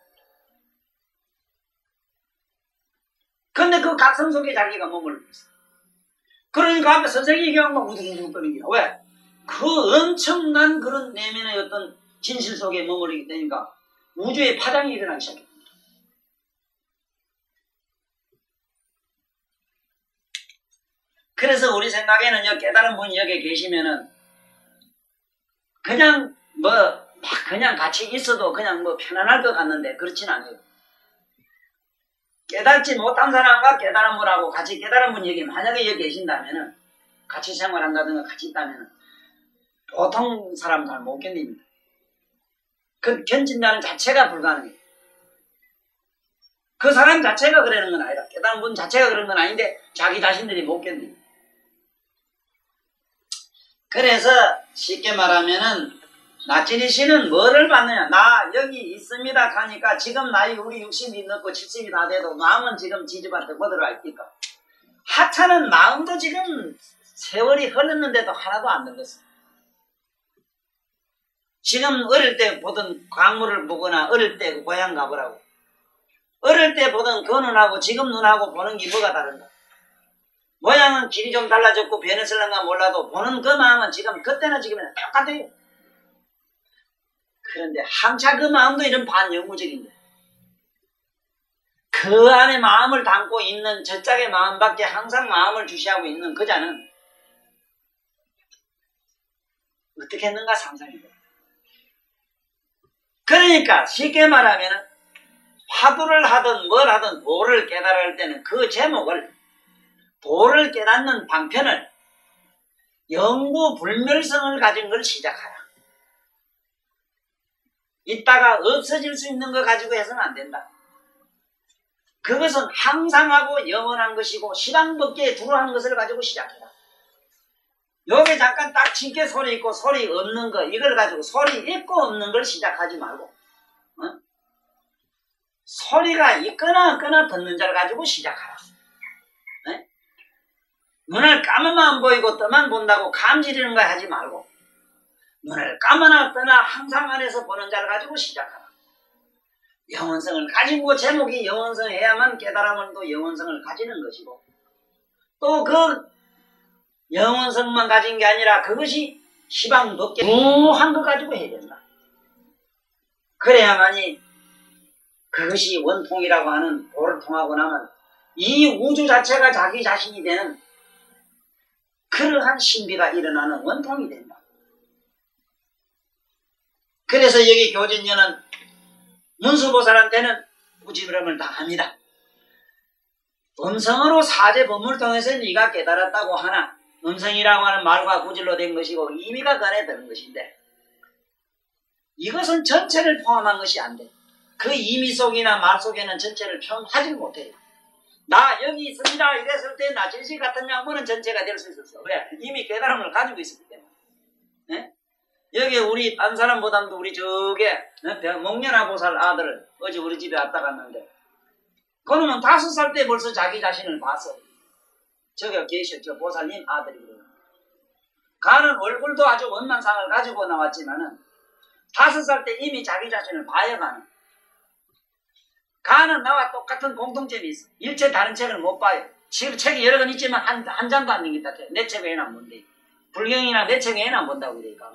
근데 그 각성 속에 자기가 머물러 있어. 그러니까 앞에 선생님이 얘기하면 막 우두둥 떠는 거야. 왜? 그 엄청난 그런 내면의 어떤 진실 속에 머무르기 때니까 우주의 파장이 일어나기 시작합니다. 그래서 우리 생각에는 깨달은 분이 여기 계시면은 그냥 그냥 같이 있어도 그냥 편안할 것 같는데 그렇진 않아요. 깨닫지 못한 사람과 깨달은 분하고 같이 깨달은 분이 여기 만약에 여기 계신다면은 같이 생활한다든가 같이 있다면은 보통 사람 잘 못 견딥니다. 그 견진다는 자체가 불가능해요. 그 사람 자체가 그러는 건 아니라 깨달은 분 자체가 그런 건 아닌데 자기 자신들이 못 견딥니다. 그래서 쉽게 말하면은 나진이 씨는 뭐를 받느냐? 나 여기 있습니다 하니까 지금 나이 우리 60이 넘고 70이 다 돼도 마음은 지금 지지밭에 거들어와 있니까 하찮은 마음도 지금 세월이 흘렀는데도 하나도 안 늙었어. 지금 어릴 때 보던 광물을 보거나 어릴 때 고향 가보라고. 어릴 때 보던 그 눈하고 지금 눈하고 보는 게 뭐가 다른가? 모양은 길이 좀 달라졌고 변했을런가 몰라도 보는 그 마음은 지금 그때는 지금은 똑같아요. 그런데 한차 그 마음도 이런 반영구적인데 그 안에 마음을 담고 있는 저짝의 마음밖에 항상 마음을 주시하고 있는 그 자는 어떻게 했는가 상상해보라. 그러니까 쉽게 말하면 화두를 하든 뭘 하든 도를 깨달아야 할 때는 그 제목을 도를 깨닫는 방편을 영구불멸성을 가진 걸 시작하라. 이따가 없어질 수 있는 거 가지고 해서는 안 된다. 그것은 항상하고 영원한 것이고 시방법계에 두루한 것을 가지고 시작해라. 여기 잠깐 딱 징계 소리 있고 소리 없는 거 이걸 가지고 소리 있고 없는 걸 시작하지 말고 소리가 있거나 없거나 듣는 자를 가지고 시작하라. 눈을 감으면 안 보이고 떠만 본다고 감지리는 거 하지 말고 눈을 감거나 떠나 항상 안에서 보는 자를 가지고 시작하라. 영원성을 가지고 제목이 영원성해야만 깨달음은 또 영원성을 가지는 것이고 또 그 영원성만 가진 게 아니라 그것이 시방법계 무한 거 가지고 해야 된다. 그래야만이 그것이 원통이라고 하는 도를 통하고 나면 이 우주 자체가 자기 자신이 되는 그러한 신비가 일어나는 원통이 된다. 그래서 여기 교진녀는 문수보살한테는 부지런을 당합니다. 음성으로 사제 법문을 통해서 네가 깨달았다고 하나 음성이라고 하는 말과 구질로 된 것이고 의미가 간에 드는 것인데 이것은 전체를 포함한 것이 안 돼. 그 의미 속이나 말 속에는 전체를 표현하지 못해요. 나 여기 있습니다 이랬을 때 나 질시 같은 양반은 전체가 될 수 있었어. 왜? 이미 깨달음을 가지고 있었기 때문에. 네? 여기 우리 딴 사람보다도 우리 저게 목련화 보살 아들을 어제 우리 집에 왔다 갔는데 그놈은 5살 때 벌써 자기 자신을 봤어. 저기 계셨죠. 보살님 아들이거든요. 가는 얼굴도 아주 원만상을 가지고 나왔지만은 5살 때 이미 자기 자신을 봐야 가는. 가는 나와 똑같은 공통점이 있어. 일체 다른 책을 못 봐요. 책이 여러 권 있지만 한 장도 안 넘긴다. 내 책에는 안 본대. 불경이나 내 책에는 안 본다고 그러니까.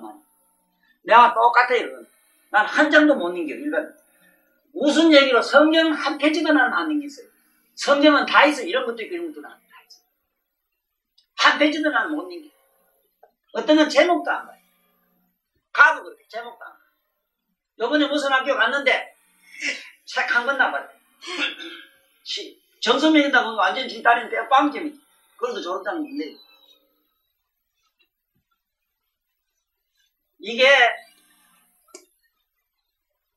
내가 똑같아요. 난 한 장도 못 넘겨. 일반. 무슨 얘기로 성경은 한 페이지도 나는 안 넘겼어요. 성경은 다 있어. 이런 것도 있고 이런 것도 나는 다 있어. 한 페이지도 나는 못 넘겨. 어떤 건 제목도 안 봐요. 가도 그렇게 제목도 안 봐요. 요번에 무슨 학교 갔는데 책 한 권 나봤대. 정선명이다 보면 완전 지 딸인 빵점이지. 그래도 졸업장이 있네. 이게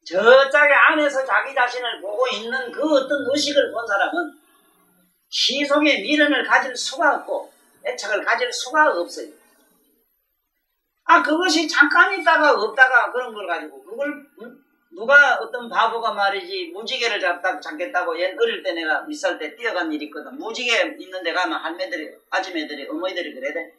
저짝의 안에서 자기 자신을 보고 있는 그 어떤 의식을 본 사람은 시속의 미련을 가질 수가 없고 애착을 가질 수가 없어요. 그것이 잠깐 있다가 없다가 그런 걸 가지고 그걸 누가 어떤 바보가 말이지 무지개를 잡겠다고 옛 어릴 때 내가 몇 살 때 뛰어간 일이 있거든. 무지개 있는 데 가면 할매들이 아줌매들이 어머니들이 그래야 돼.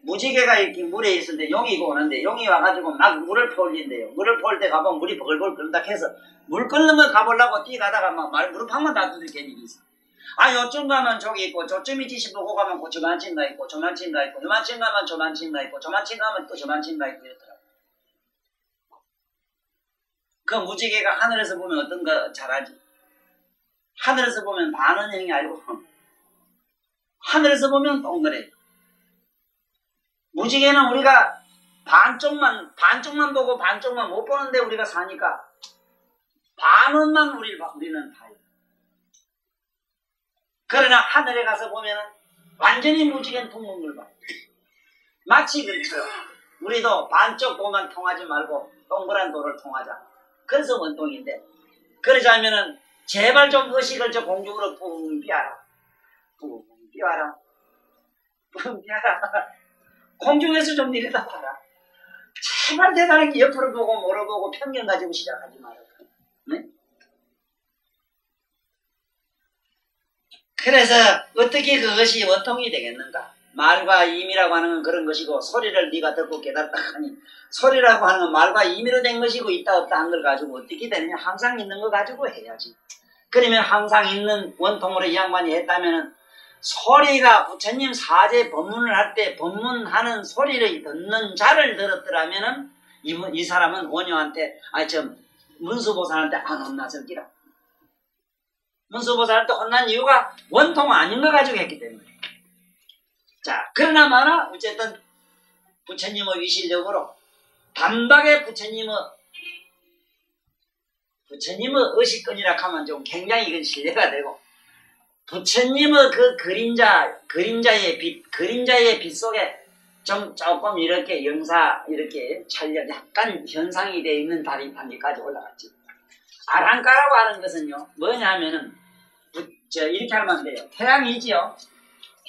무지개가 이렇게 물에 있을 때 용이 오는데 용이 와가지고 막 물을 퍼올린대요. 물을 퍼올 때 가보면 물이 벌벌 끓는다 해서 물 끓는 걸 가보려고 뛰어가다가 막 무릎팍만 다 두들겨 일이 있어. 요쯤 가면 저기 있고 저쯤이 지시보고 가면 저만친가 있고 저만친가 있고 요만친 가면 저만친가 있고 저만친 가면 또 저만친가 있고 이렇더라고. 그 무지개가 하늘에서 보면 어떤 거 잘하지? 하늘에서 보면 반원형이 아니고 하늘에서 보면 동그래. 무지개는 우리가 반쪽만 보고 반쪽만 못 보는데 우리가 사니까 반원만 우리는 봐요. 그러나 하늘에 가서 보면은 완전히 무지개는 둥근 걸 봐요. 마치 그처럼 우리도 반쪽 보만 통하지 말고 동그란 도를 통하자. 그래서 원통인데 그러자면은 제발 좀 의식을 저 공중으로 뿡 삐아라. 뿡 삐아라. 뿡 삐아라. 공중에서 좀 내려다봐라. 제발 대단하게 옆으로 보고 물어보고 편견 가지고 시작하지 말아라. 네? 그래서 어떻게 그것이 원통이 되겠는가? 말과 임이라고 하는 건 그런 것이고 소리를 네가 듣고 깨닫다 하니 소리라고 하는 건 말과 임의로 된 것이고 있다 없다 한 걸 가지고 어떻게 되느냐? 항상 있는 거 가지고 해야지. 그러면 항상 있는 원통으로 이 양반이 했다면은 소리가 부처님 사제 법문을 할 때 법문하는 소리를 듣는 자를 들었더라면은 이 사람은 원효한테 문수보살한테 안 혼났을기라. 문수보살한테 혼난 이유가 원통 아닌 거 가지고 했기 때문에. 자, 그러나 마나 어쨌든 부처님의 위실력으로 단박에 부처님의 의식권이라 하면 좀 굉장히 이건 신뢰가 되고, 부처님의 그 그림자의 빛 속에 조금 이렇게 이렇게 촬영, 약간 현상이 되어 있는 달이 단지까지 올라갔지. 아랑가라고 하는 것은요, 뭐냐 하면은, 이렇게 하면 안 돼요. 태양이지요.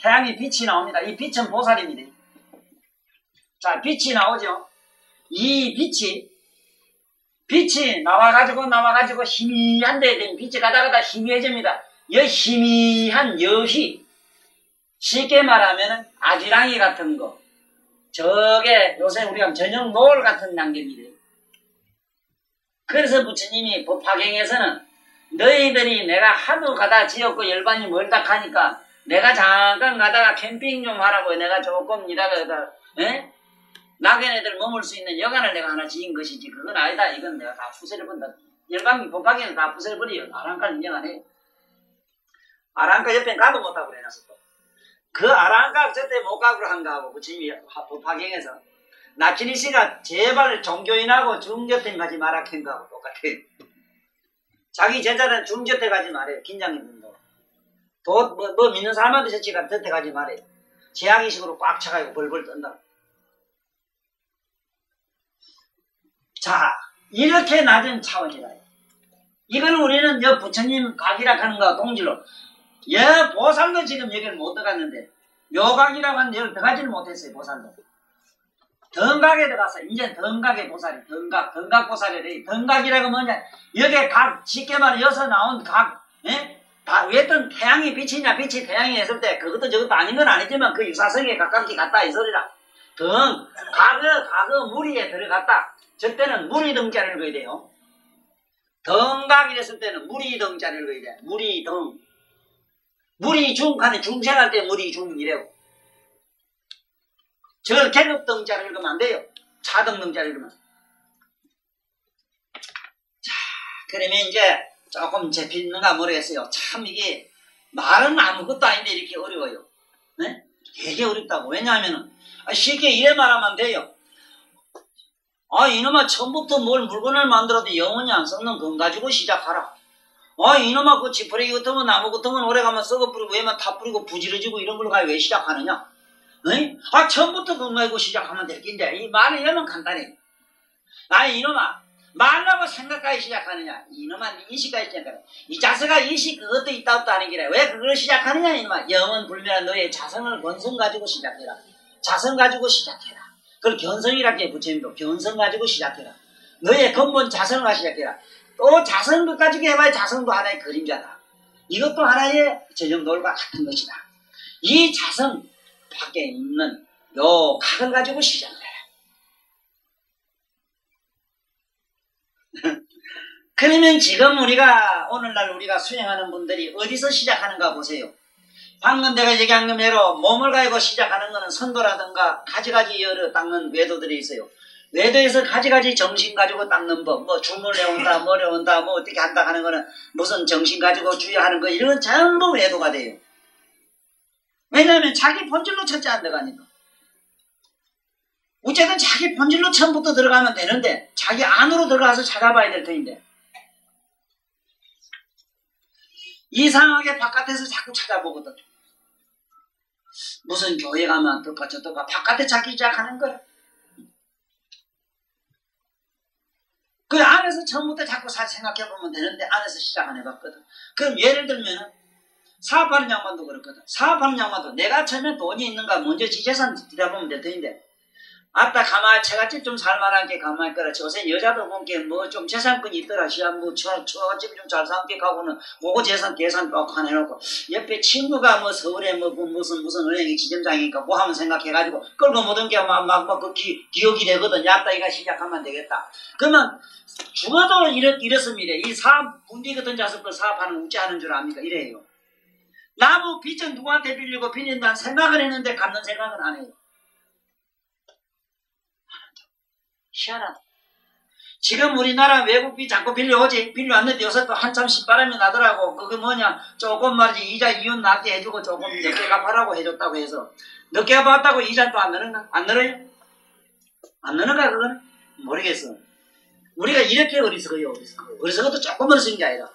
태양이 빛이 나옵니다. 이 빛은 보살입니다. 자, 빛이 나오죠. 이 빛이 나와가지고 희미한 데에 되면 빛이 가다가다 희미해집니다. 이 희미한 여희, 쉽게 말하면 아지랑이 같은 거, 저게 요새 우리가 저녁 노을 같은 단계입니다. 그래서 부처님이 법화경에서는 너희들이 내가 하도 가다 지었고 열반이 멀다 하니까 내가 잠깐 가다가 캠핑 좀 하라고 내가 조금 이다가 낙연애들 머물 수 있는 여관을 내가 하나 지은 것이지 그건 아니다. 이건 내가 다 부숴버린다. 열반이 법화경은 다 부숴버려요. 아랑가를 인정 안 해요. 아랑가 옆에 가도 못하고 그래놨어 또. 그 아랑가 저때 못 가고 한가 하고 부처님이 법화경에서 나치니 씨가 제발 종교인하고 중저택 가지 마라 캔가 하고 똑같아요. 자기 제자는 중저택 가지 말아요. 긴장이 든다고. 뭐 믿는 사람한테 저치가 저택 가지 말아요. 제약의식으로 꽉 차가지고 벌벌 떤다. 자, 이렇게 낮은 차원이라. 이거는 우리는 여 부처님 각이라 하는 거와 동질로 보살도 지금 여기를 못 들어갔는데 묘각이라고 하는 여기를 들어가지를 못했어요. 보살도. 덩각에 들어가서 이제 덩각의 보살이 덩각 보살이래. 덩각이라고 뭐냐? 여기에 각 쉽게 말해 여기서 나온 각 왜 어떤 태양이 빛이냐 빛이 태양이 했을 때 그것도 저것도 아닌 건 아니지만 그 유사성에 가깝게 갔다 이 소리라. 각의 무리에 들어갔다. 저 때는 무리덩자를 그어야 돼요. 덩각이 됐을 때는 무리덩자를 그어야 돼. 무리덩. 무리중 하는 중생할 때 무리중이래요. 저걸 계급덩자를 읽으면 안 돼요. 차등덩자를 읽으면. 자, 그러면 이제 조금 재밌는가 모르겠어요. 참 이게 말은 아무것도 아닌데 이렇게 어려워요. 네? 되게 어렵다고. 왜냐하면 쉽게 이래 말하면 돼요. 이놈아 처음부터 뭘 물건을 만들어도 영원히 안 썩는 건 가지고 시작하라. 이놈아 그 지푸레기 같으면 나무 같으면 오래가면 썩어뿌리고 왜만 타뿌리고 부지러지고 이런 걸 가지고 왜 시작하느냐? 처음부터 그거 가지고 시작하면 될 텐데 이 말을 이러면 간단해. 이놈아 말라고 생각하기 시작하느냐? 이놈아 인식하기 시작하느냐? 이 자세가 인식 그것도 있다 없다 하는 게래. 왜 그걸 시작하느냐? 이놈아 영원 불멸한 너의 자성을 권성 가지고 시작해라. 자성 가지고 시작해라. 그걸 견성이라고 해. 부처님도 견성 가지고 시작해라. 너의 근본 자성을 시작해라. 또 자성도 가지고 해봐야 자성도 하나의 그림자다. 이것도 하나의 전형놀과 같은 것이다. 이 자성 밖에 있는 요 각을 가지고 시작을 해라. 그러면 지금 오늘날 우리가 수행하는 분들이 어디서 시작하는가 보세요. 방금 내가 얘기한 것대로 몸을 가지고 시작하는 것은 선도라든가 가지가지 여러 닦는 외도들이 있어요. 외도에서 가지가지 정신 가지고 닦는 법, 뭐 줌을 내온다, 뭐 내온다, 뭐 어떻게 한다 하는 거는 무슨 정신 가지고 주의하는 거 이런 건 전부 외도가 돼요. 왜냐하면 자기 본질로 첫째 안 들어가니까. 어쨌든 자기 본질로 처음부터 들어가면 되는데 자기 안으로 들어가서 찾아봐야 될 텐데 이상하게 바깥에서 자꾸 찾아보거든. 무슨 교회 가면 어떨까 저떨까 바깥에 찾기 시작하는 거야. 그 안에서 처음부터 자꾸 생각해보면 되는데 안에서 시작 안 해봤거든. 그럼 예를 들면 사업하는 양반도 그렇거든. 사업하는 양반도 내가 처음에 돈이 있는가 먼저 지 재산 들여다보면 될 텐데 아따 가만히 처갓집 좀 살만한 게 가만히 있거라. 요새 여자도 본게 뭐 좀 재산권이 있더라. 시야 뭐 처갓집 좀 잘 사는 게 가고는 그거 재산 계산 꼭 하나 해놓고 옆에 친구가 뭐 서울에 뭐 무슨 은행이 지점장이니까 뭐 하면 생각해가지고 끌고 모든 게 막 그 기억이 되거든. 야따 이가 시작하면 되겠다. 그러면 죽어도 이렇습니다. 이 사업 분리 같은 자석들 사업하는 우째하는 줄 압니까? 이래요. 나무 빚은 누구한테 빌리고 빌린다는 생각은 했는데 갚는 생각은 안 해요. 희한하다. 지금 우리나라 외국 빚 자꾸 빌려오지. 빌려왔는데 요새 또 한참 신바람이 나더라고. 그게 뭐냐 조금 말이지 이자 이윤 낮게 해주고 조금 늦게 갚아라고 해줬다고 해서 늦게 갚았다고 이자 또 안 늘어요? 안 늘어요? 안 늘어가 그거는? 모르겠어. 우리가 이렇게 어리석어요. 어리석어도 조금 어리석은 게 아니라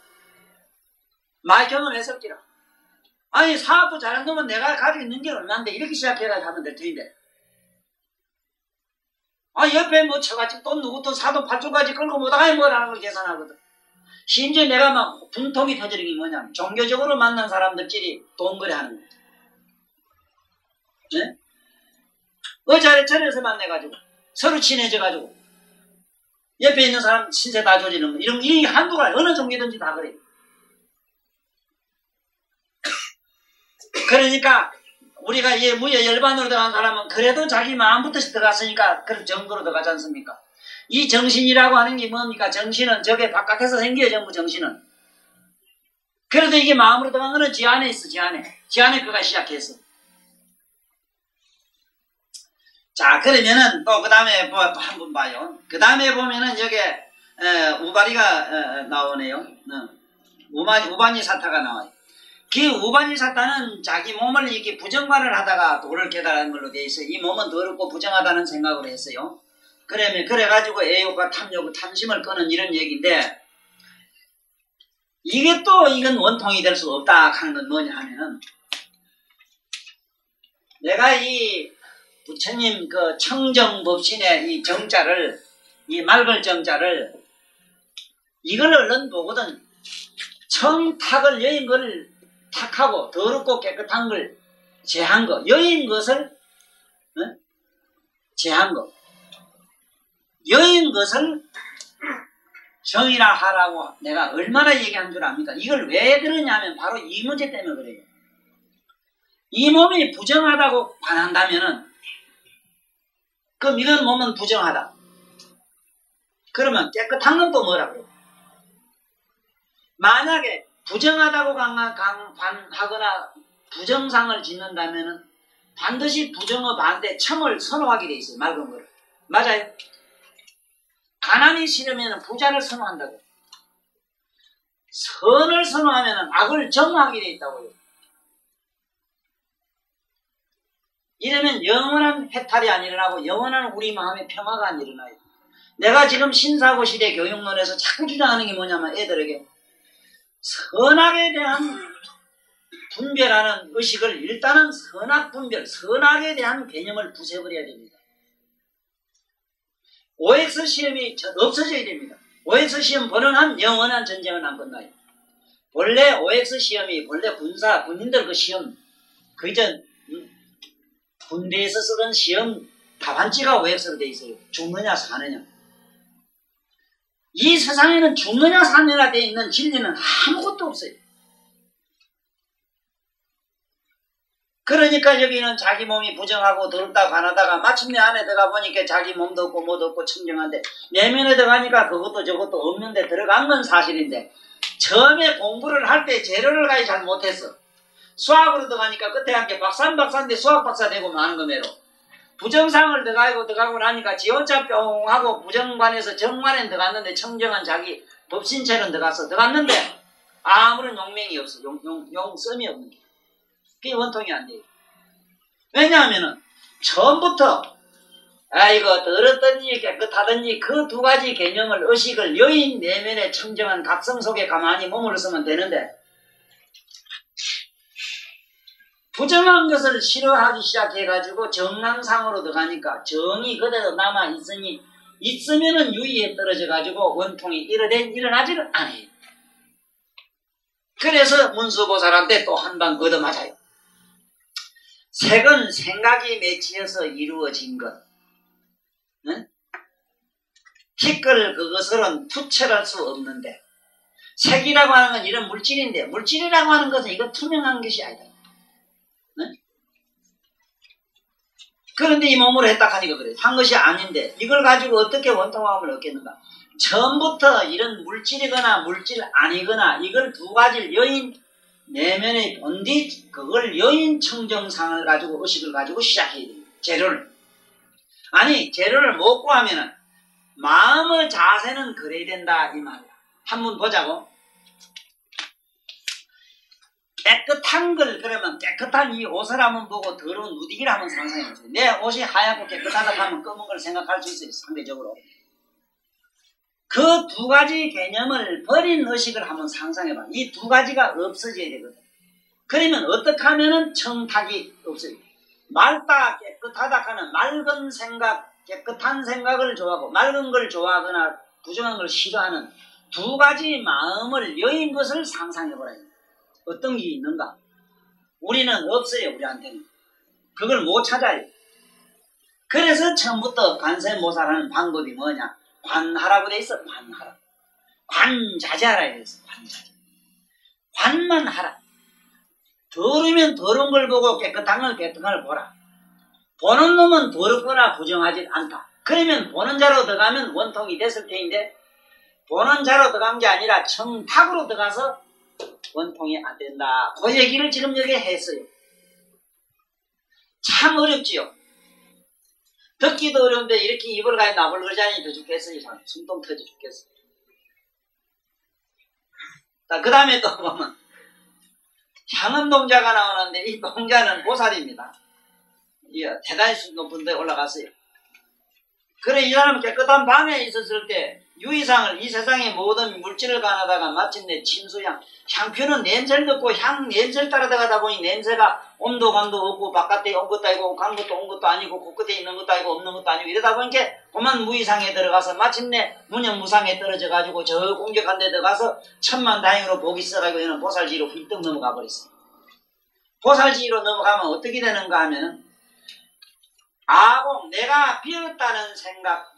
많이 경험했었기라. 아니 사업도 잘한 놈은 내가 가지고 있는 게 얼마인데 이렇게 시작해가지고 하면 될 텐데. 아 옆에 뭐 쳐가지고 돈 누구 돈 사돈 8조까지 끌고 못하게 뭐라는 걸 계산하거든. 심지어 내가 막 분통이 터지는 게 뭐냐면 종교적으로 만난 사람들끼리 돈 거래하는 거야. 네? 저래서 만나가지고 서로 친해져가지고 옆에 있는 사람 신세 다 조지는 거 이런 이 한두가 어느 종교든지 다 그래. 그러니까 우리가 이 무예 열반으로 들어간 사람은 그래도 자기 마음부터 들어갔으니까 그런 정도로 들어가지 않습니까? 이 정신이라고 하는 게 뭡니까? 정신은 저게 바깥에서 생겨요. 전부 정신은. 그래도 이게 마음으로 들어간 거는 지 안에 있어. 지 안에 그가 시작했어. 자 그러면은 또 그 다음에 뭐 한번 봐요. 그 다음에 보면은 여기에 우바리가 나오네요. 우바니 사타가 나와요. 그 우바니 사타는 자기 몸을 이렇게 부정말을 하다가 도를 깨달은 걸로 돼 있어요. 이 몸은 더럽고 부정하다는 생각을 했어요. 그래가지고 애욕과 탐욕, 탐심을 끄는 이런 얘기인데 이게 또 이건 원통이 될 수 없다 하는 건 뭐냐 하면은 내가 이 부처님 그 청정법신의 이 정자를 이 맑을 정자를 이걸 얼른 보거든. 청탁을 여인 걸 탁하고 더럽고 깨끗한 걸 제한 거 여인 것을 제한 거 여인 것을 정이라 하라고 내가 얼마나 얘기한 줄 압니까? 이걸 왜 그러냐면 바로 이 문제 때문에 그래요. 이 몸이 부정하다고 반한다면은 그럼 이런 몸은 부정하다. 그러면 깨끗한 건 또 뭐라 그래요? 만약에 부정하다고 반하거나 부정상을 짓는다면은 반드시 부정어 반대 청을 선호하게 돼 있어요. 맑은 거를. 맞아요. 가난이 싫으면 부자를 선호한다고. 선을 선호하면 악을 정하게 돼 있다고요. 이러면 영원한 해탈이 안 일어나고 영원한 우리 마음의 평화가 안 일어나요. 내가 지금 신사고 시대 교육론에서 자꾸 주장하는 게 뭐냐면 애들에게 선악에 대한 분별하는 의식을 일단은 선악 분별, 선악에 대한 개념을 부숴버려야 됩니다. OX 시험이 없어져야 됩니다. OX 시험 보는 한 영원한 전쟁은 안 끝나요. 원래 OX 시험이 원래 군인들 그 시험 그전 군대에서 쓰던 시험 답안지가 OX로 돼 있어요. 죽느냐 사느냐. 이 세상에는 죽느냐 사느냐 돼 있는 진리는 아무것도 없어요. 그러니까 여기는 자기 몸이 부정하고 더럽다고 반하다가 마침내 안에 들어가 보니까 자기 몸도 없고 뭐도 없고 청정한데 내면에 들어가니까 그것도 저것도 없는데 들어간 건 사실인데 처음에 공부를 할 때 재료를 가지 잘 못했어. 수학으로 들어가니까 끝에 한게 박사인데 수학 박사 되고 마는 거매로 부정상을 들어가고 나니까 지오자 뿅 하고 부정관에서 정관에 들어갔는데 청정한 자기 법신체는 들어갔는데 아무런 용맹이 없어. 용성이 없는 게. 그게 원통이 안 돼요. 왜냐하면은 처음부터 이거 더럽든지 깨끗하든지 그 두 가지 개념을 의식을 여인 내면의 청정한 각성 속에 가만히 머물렀으면 되는데 부정한 것을 싫어하기 시작해가지고 정랑상으로 들어가니까 정이 그대로 있으면은 유의에 떨어져가지고 원통이 일어나지를 않아요. 그래서 문수보살한테 또 한 방 얻어맞아요. 색은 생각이 맺혀서 이루어진 것. 응? 티끌 그것은 투철할 수 없는데 색이라고 하는 건 이런 물질인데 물질이라고 하는 것은 이건 투명한 것이 아니다. 응? 그런데 이 몸으로 했다 하니까 그래. 한 것이 아닌데 이걸 가지고 어떻게 원통함을 얻겠는가. 처음부터 이런 물질이거나 물질 아니거나 이걸 두 가지를 여인 내면의 본디 그걸 여인 청정상을 가지고 의식을 가지고 시작해야 됩니다. 재료를. 아니 재료를 못 구하면은 마음의 자세는 그래야 된다 이 말이야. 한번 보자고. 깨끗한 걸 그러면 깨끗한 이 옷을 한번 보고 더러운 누디기를 한번 상상해 보세요. 내 옷이 하얗고 깨끗하다 하면 검은 걸 생각할 수 있어요. 상대적으로. 그 두 가지 개념을 버린 의식을 한번 상상해봐. 이 두 가지가 없어져야 되거든. 그러면 어떻게 하면은 청탁이 없어요. 맑다 깨끗하다 하는 맑은 생각, 깨끗한 생각을 좋아하고 맑은 걸 좋아하거나 부정한 걸 싫어하는 두 가지 마음을 여인 것을 상상해보라. 어떤 게 있는가? 우리는 없어요. 우리한테는. 그걸 못 찾아요. 그래서 처음부터 관세모사라는 방법이 뭐냐? 관하라고 돼 있어. 관하라. 관자제하라 이랬어. 관자제. 관만 하라. 더러우면 더러운 걸 보고 깨끗한 걸 깨끗한 걸 보라. 보는 놈은 더럽거나 부정하지 않다. 그러면 보는 자로 들어가면 원통이 됐을 테인데 보는 자로 들어간 게 아니라 청탁으로 들어가서 원통이 안 된다. 그 얘기를 지금 여기 했어요. 참 어렵지요. 듣기도 어려운데 이렇게 입을 가해 나불거리자니 더 죽겠어요. 숨통 터져 죽겠어요. 그 다음에 또 보면 향은동자가 나오는데 이 동자는 보살입니다. 대단히 높은 데 올라갔어요. 그래 이 사람은 깨끗한 방에 있었을 때 유의상을 이 세상의 모든 물질을 가하다가 마침내 침수향 향표는 냄새를 듣고 향 냄새를 따라다가다 보니 냄새가 온도 감도 없고 바깥에 온 것도 아니고 간 것도 온 것도 아니고 곳끝에 있는 것도 아니고 없는 것도 아니고 이러다 보니까 그만 무의상에 들어가서 마침내 무념무상에 떨어져 가지고 저 공격한 데 들어가서 천만다행으로 복이 있어가지고 얘는 보살지로 훌떡 넘어가 버렸어요. 보살지로 넘어가면 어떻게 되는가 하면은 아공 내가 비었다는 생각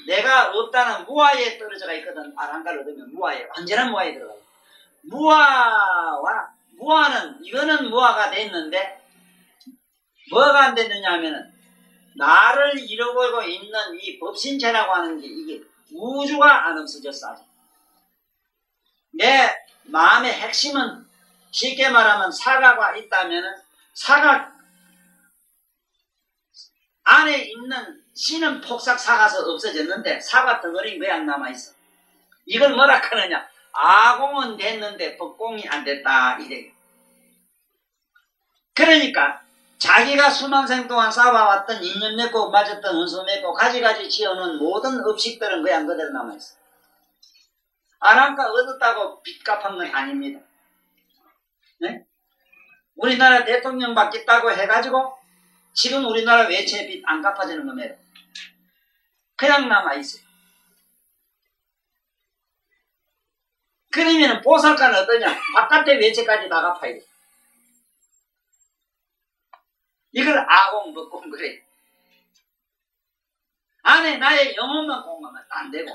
내가 없다는 무아에 떨어져가 있거든. 아랑가를 얻으면 무아에 완전한 무아에 들어가요. 무아는 이거는 무아가 됐는데 뭐가 안 됐느냐 하면은 나를 이루고 있는 이 법신체라고 하는 게 이게 우주가 안 없어졌어. 아직. 내 마음의 핵심은 쉽게 말하면 사가가 있다면은 사가 안에 있는 씨는 폭삭 사가서 없어졌는데 사가 덩어리 왜 안 남아있어? 이걸 뭐라 하느냐? 아공은 됐는데 법공이 안 됐다 이래. 그러니까 자기가 수만생 동안 쌓아왔던 인연 맺고 맞았던 원수 맺고 가지가지 지어놓은 모든 업식들은 그냥 그대로 남아있어. 아랑가 얻었다고 빚 갚은 건 아닙니다. 네? 우리나라 대통령 받겠다고 해가지고 지금 우리나라 외채 빚 안 갚아지는 겁니다. 그냥 남아있어요. 그러면 보살가는 어떠냐? 바깥에 외채까지 다 갚아야 돼. 이걸 아공, 법공 그래. 안에 나의 영혼만 공부하면 안 되고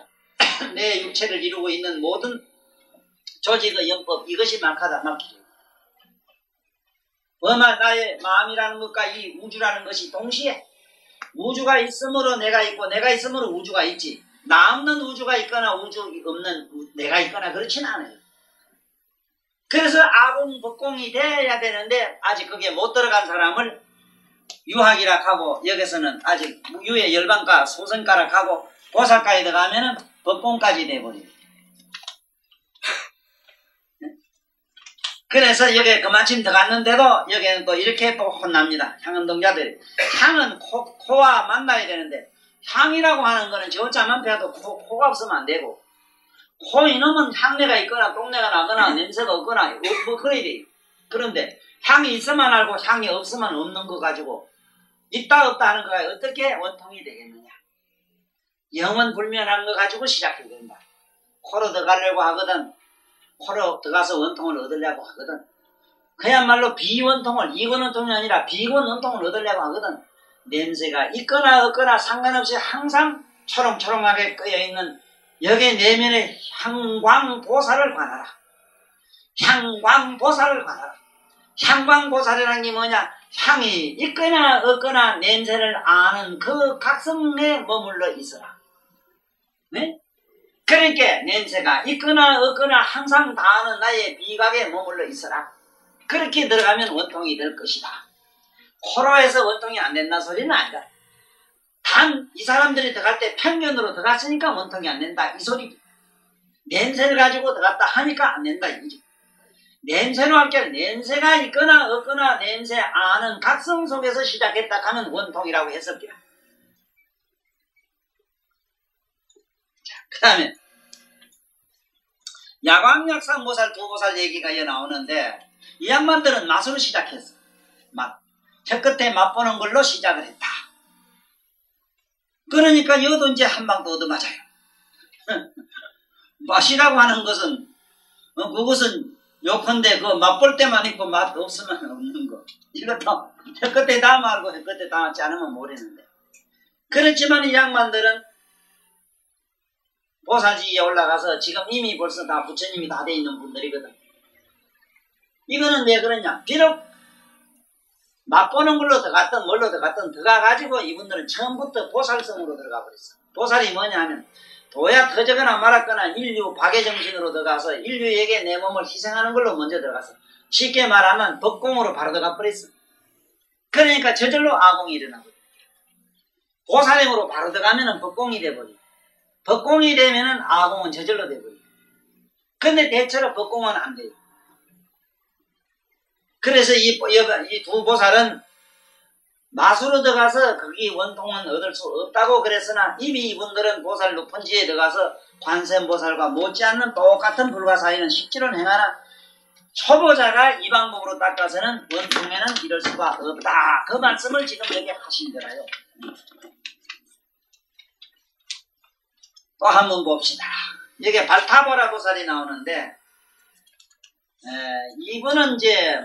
내 육체를 이루고 있는 모든 조직의 연법 이것이 막하다 막히죠. 뭐만 나의 마음이라는 것과 이 우주라는 것이 동시에 우주가 있으므로 내가 있고 내가 있으므로 우주가 있지 나 없는 우주가 있거나 우주 없는 내가 있거나 그렇진 않아요. 그래서 아공 법공이 돼야 되는데 아직 그게 못 들어간 사람을 유학이라 하고 여기서는 아직 유의 열반가 소선가라 하고 보살가에 들어가면은 법공까지 돼버려요. 그래서 여기에 그만큼 들어갔는데도 여기에는 또 이렇게 또 혼납니다. 향은동자들이. 향은 코와 만나야 되는데 향이라고 하는 거는 저자만 펴도 코가 없으면 안 되고 코 이놈은 향내가 있거나 똥내가 나거나 냄새가 없거나 뭐 그래야 돼요. 그런데 향이 있으면 알고 향이 없으면 없는 거 가지고 있다 없다 하는 거가 어떻게 원통이 되겠느냐. 영원 불면한 거 가지고 시작해야 된다. 코로 들어가려고 하거든. 코로 들어가서 원통을 얻으려고 하거든. 그야말로 비원통을 이원원통이 아니라 비원원통을 얻으려고 하거든. 냄새가 있거나 없거나 상관없이 항상 초롱초롱하게 끄여있는 여기 내면의 향광보살을 관하라. 향광보살을 관하라. 향광보살이라는 게 뭐냐? 향이 있거나 없거나 냄새를 아는 그 각성에 머물러 있어라. 네? 그러니까 냄새가 있거나 없거나 항상 다 아는 나의 비각에 머물러 있어라. 그렇게 들어가면 원통이 될 것이다. 코로 해서 원통이 안 된다 소리는 아니다. 단 이 사람들이 들어갈 때 편견으로 들어갔으니까 원통이 안 된다 이 소리지. 냄새를 가지고 들어갔다 하니까 안 된다 이거지. 냄새로 할 게 냄새가 있거나 없거나 냄새 아는 각성 속에서 시작했다 하면 원통이라고 했을 게야. 자, 그 다음에 야광약상보살, 두보살 얘기가 이어 나오는데 이 양반들은 맛으로 시작했어. 맛. 저 끝에 맛보는 걸로 시작을 했다. 그러니까 여도 이제 한 방 더 얻어맞아요. 맛이라고 하는 것은 그것은 요컨대 그 맛볼 때만 있고 맛 없으면 없는 거. 이것도 저 끝에 다 말고 저 끝에 다 맞지 않으면 모르는데. 그렇지만 이 양반들은 보살지기에 올라가서 지금 이미 벌써 다 부처님이 다 돼 있는 분들이거든. 이거는 왜 그러냐? 비록 맛보는 걸로 들어갔든 뭘로 들어갔든 들어가가지고 이분들은 처음부터 보살성으로 들어가 버렸어. 보살이 뭐냐 하면 도야 터지거나 말았거나 인류 박애정신으로 들어가서 인류에게 내 몸을 희생하는 걸로 먼저 들어갔어. 쉽게 말하면 법공으로 바로 들어가 버렸어. 그러니까 저절로 아공이 일어나고 보살행으로 바로 들어가면은 법공이 돼버리고 법공이 되면은 아공은 저절로 돼버리고 근데 대체로 법공은 안 돼요. 그래서 이 두 보살은 마수로 들어가서 거기 원통은 얻을 수 없다고 그랬으나 이미 이분들은 보살 높은 지에 들어가서 관세음보살과 못지않는 똑같은 불가사의는 십지론 행하나 초보자가 이 방법으로 닦아서는 원통에는 이럴 수가 없다. 그 말씀을 지금 여기 하신 거라요. 또 한번 봅시다. 여기 발타보라 보살이 나오는데 이분은 이제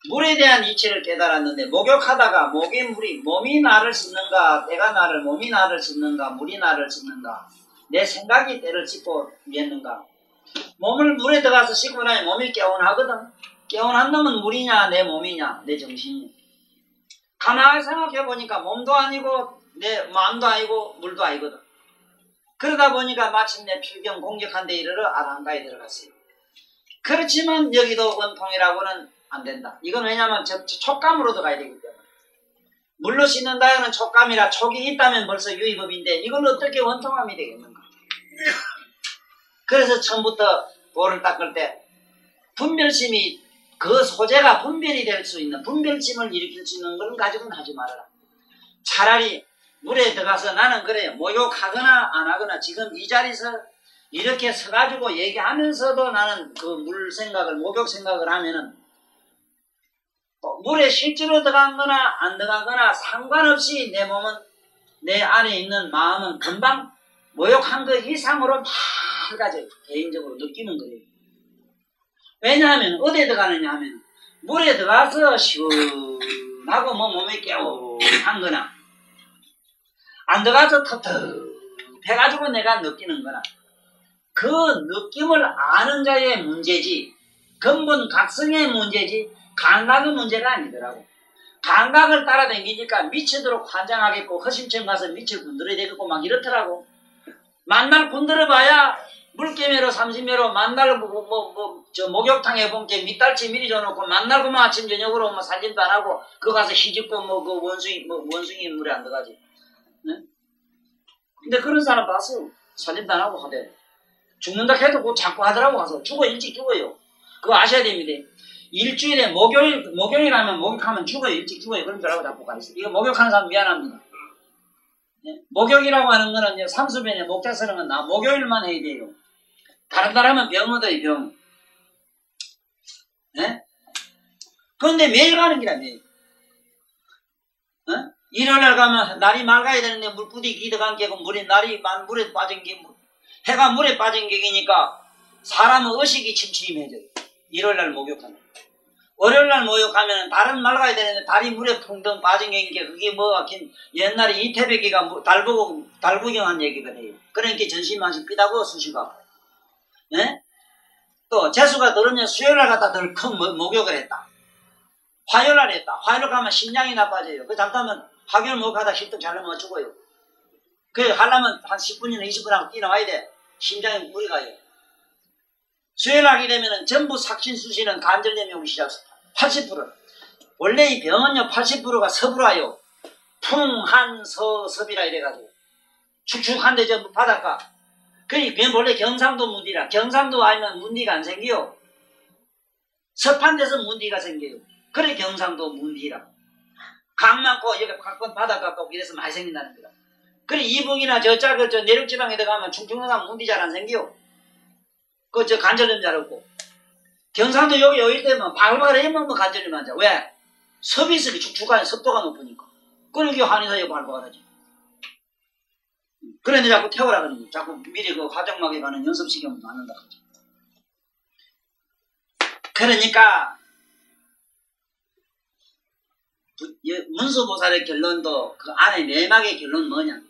물에 대한 이치를 깨달았는데 목욕하다가 몸이 나를 씻는가 때가 몸이 나를 씻는가 물이 나를 씻는가 내 생각이 때를 씻고 위했는가 몸을 물에 들어가서 씻고 나면 몸이 개운하거든. 개운한 놈은 물이냐 내 몸이냐 내 정신이냐. 가만히 생각해보니까 몸도 아니고 내 마음도 아니고 물도 아니거든. 그러다 보니까 마침내 필경 공격한 데 이르러 아랑가에 들어갔어요. 그렇지만 여기도 원통이라고는 안 된다. 이건 왜냐하면 촉감으로 들어가야 되기 때문에. 물로 씻는다는 촉감이라 촉이 있다면 벌써 유의법인데 이걸 어떻게 원통함이 되겠는가. 그래서 처음부터 볼을 닦을 때 분별심이 그 소재가 분별이 될 수 있는 분별심을 일으킬 수 있는 걸 가지고는 하지 말아라. 차라리 물에 들어가서 나는 그래요. 목욕하거나 안 하거나 지금 이 자리에서 이렇게 서가지고 얘기하면서도 나는 그 물 생각을 목욕 생각을 하면은 물에 실제로 들어가거나 안 들어가거나 상관없이 내 몸은 내 안에 있는 마음은 금방 목욕한 것 이상으로 맑아져요. 개인적으로 느끼는 거예요. 왜냐하면 어디에 들어가느냐 하면 물에 들어가서 시원하고 몸이 개운한 거나 안 들어가서 텁텁해가지고 내가 느끼는 거나 그 느낌을 아는 자의 문제지 근본 각성의 문제지 감각의 문제가 아니더라고. 감각을 따라다니니까 미치도록 환장하겠고 허심처럼 가서 밑을 군들어야 되겠고 막 이렇더라고. 만날 군들어봐야 물개매로 30매로 만날 저 목욕탕에 본게 밑달치 미리 줘놓고 만날고만 아침 저녁으로 살림도 안 하고 그거 가서 희집고 그 원숭이 물에 안 들어가지. 네? 근데 그런 사람 봤어. 살림도 안 하고 하대. 죽는다 해도 그거 자꾸 하더라고. 가서 죽어 일찍 죽어요. 그거 아셔야 됩니다. 일주일에 목요일 하면 목욕하면 죽어요. 일찍 죽어요. 그런 줄 알고 자꾸 가있어. 이거 목욕하는 사람 미안합니다. 네? 목욕이라고 하는 거는 삼수변에 목자스러운 나 목요일만 해야 돼요. 다른 날 하면 병 얻어요. 병. 네? 그런데 매일 가는 기라 매일. 어? 일요일날 가면 날이 맑아야 되는데 물뿌디 기득한 게고 물에 빠진 게 해가 물에 빠진 게니까 사람은 의식이 침침해져요. 일요일날 목욕하면. 월요일날 목욕하면 달은 맑아야 되는데 달이 물에 풍덩 빠진 게 그게 옛날에 이태백이가 달 구경한 얘기거든요. 그러니까 전신만식 삐다고 수시가. 예? 또 재수가 들으면 수요일날 갖다 덜 큰 목욕을 했다. 화요일날 했다. 화요일 가면 심장이 나빠져요. 그 잠깐만 화요일 목욕하다 힐떡 잘라면 죽어요. 그 하려면 한 10분이나 20분 하고 뛰어나와야 돼. 심장에 물이 가요. 수요일 하게 되면은 전부 삭신수시는 관절염이 오기 시작합니다. 80%. 원래 이 병은요 80%가 섭으라요. 풍한서섭이라 이래가지고 축축한데 전부 바닷가. 그 병 원래 경상도 문디라. 경상도 아니면 문디가 안 생겨요. 섭한 데서 문디가 생겨요. 그래 경상도 문디라. 강 많고 여기 가끔 바닷가 꼭 이래서 많이 생긴다는 거라. 그래 이북이나 저 내륙지방에 들어가면 충청도가 문디 잘 안 생겨요. 그 저 관절염 잘 없고. 경상도 여기 요일 되면 바글바글 해먹으면 관절염 환자. 왜? 섭이 축축하니 습도가 높으니까. 그러니까 한의사에 바글바글하지. 그래, 내 자꾸 태워라 그러니. 자꾸 미리 그 화정막에 가는 연습시키면 맞는다 그러지. 그러니까, 문수보살의 결론도 그 안에 내막의 결론은 뭐냐?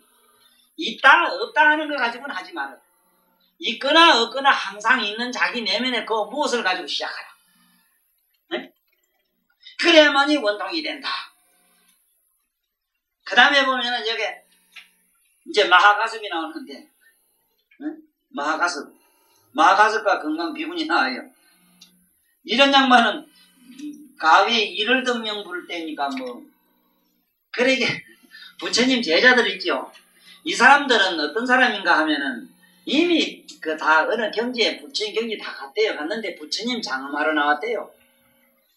있다, 없다 하는 거 가지고는 하지 말아라. 있거나 없거나 항상 있는 자기 내면의 그 무엇을 가지고 시작하라. 네? 그래야만이 원통이 된다. 그 다음에 보면은 여기 이제 마하가습이 나오는데, 네? 마하가습과 건강비군이 나와요. 이런 양반은 가위 1월 등명 부를 때니까 뭐, 그러게 부처님 제자들 있죠. 이 사람들은 어떤 사람인가 하면은 이미 그 다 어느 경지에 부처님 경지 다 갔대요. 갔는데 부처님 장엄하러 나왔대요.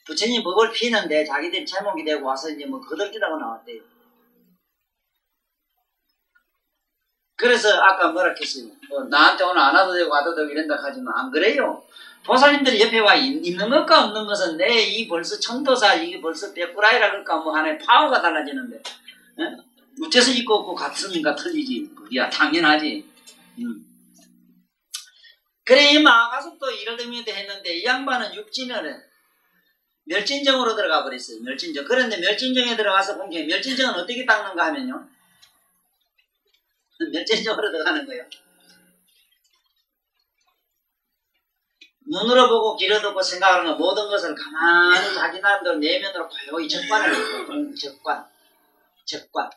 부처님 법을 피는데 자기들이 제목이 되고 와서 이제 뭐 거들기라고 나왔대요. 그래서 아까 뭐라 했어요. 뭐 나한테 오늘 안 와도 되고 와도 되고 이런다 하지만 안 그래요. 보살님들이 옆에 와 있는 것과 없는 것은 내 이 벌써 천도사 이게 벌써 백구라이라 그럴까 뭐 하나의 파워가 달라지는데 어째서 있고 없고 같습니까? 틀리지. 야 당연하지. 그래 이 마가섭도 이럴 의미도 했는데 이 양반은 육진을 멸진정으로 들어가 버렸어요. 멸진정. 그런데 멸진정에 들어가서 보면 멸진정은 어떻게 닦는가 하면요. 멸진정으로 들어가는 거예요. 눈으로 보고 귀로 듣고 생각하는 모든 것을 가만히 자기 나름대로 내면으로 고요히 적관을 해요. 적관.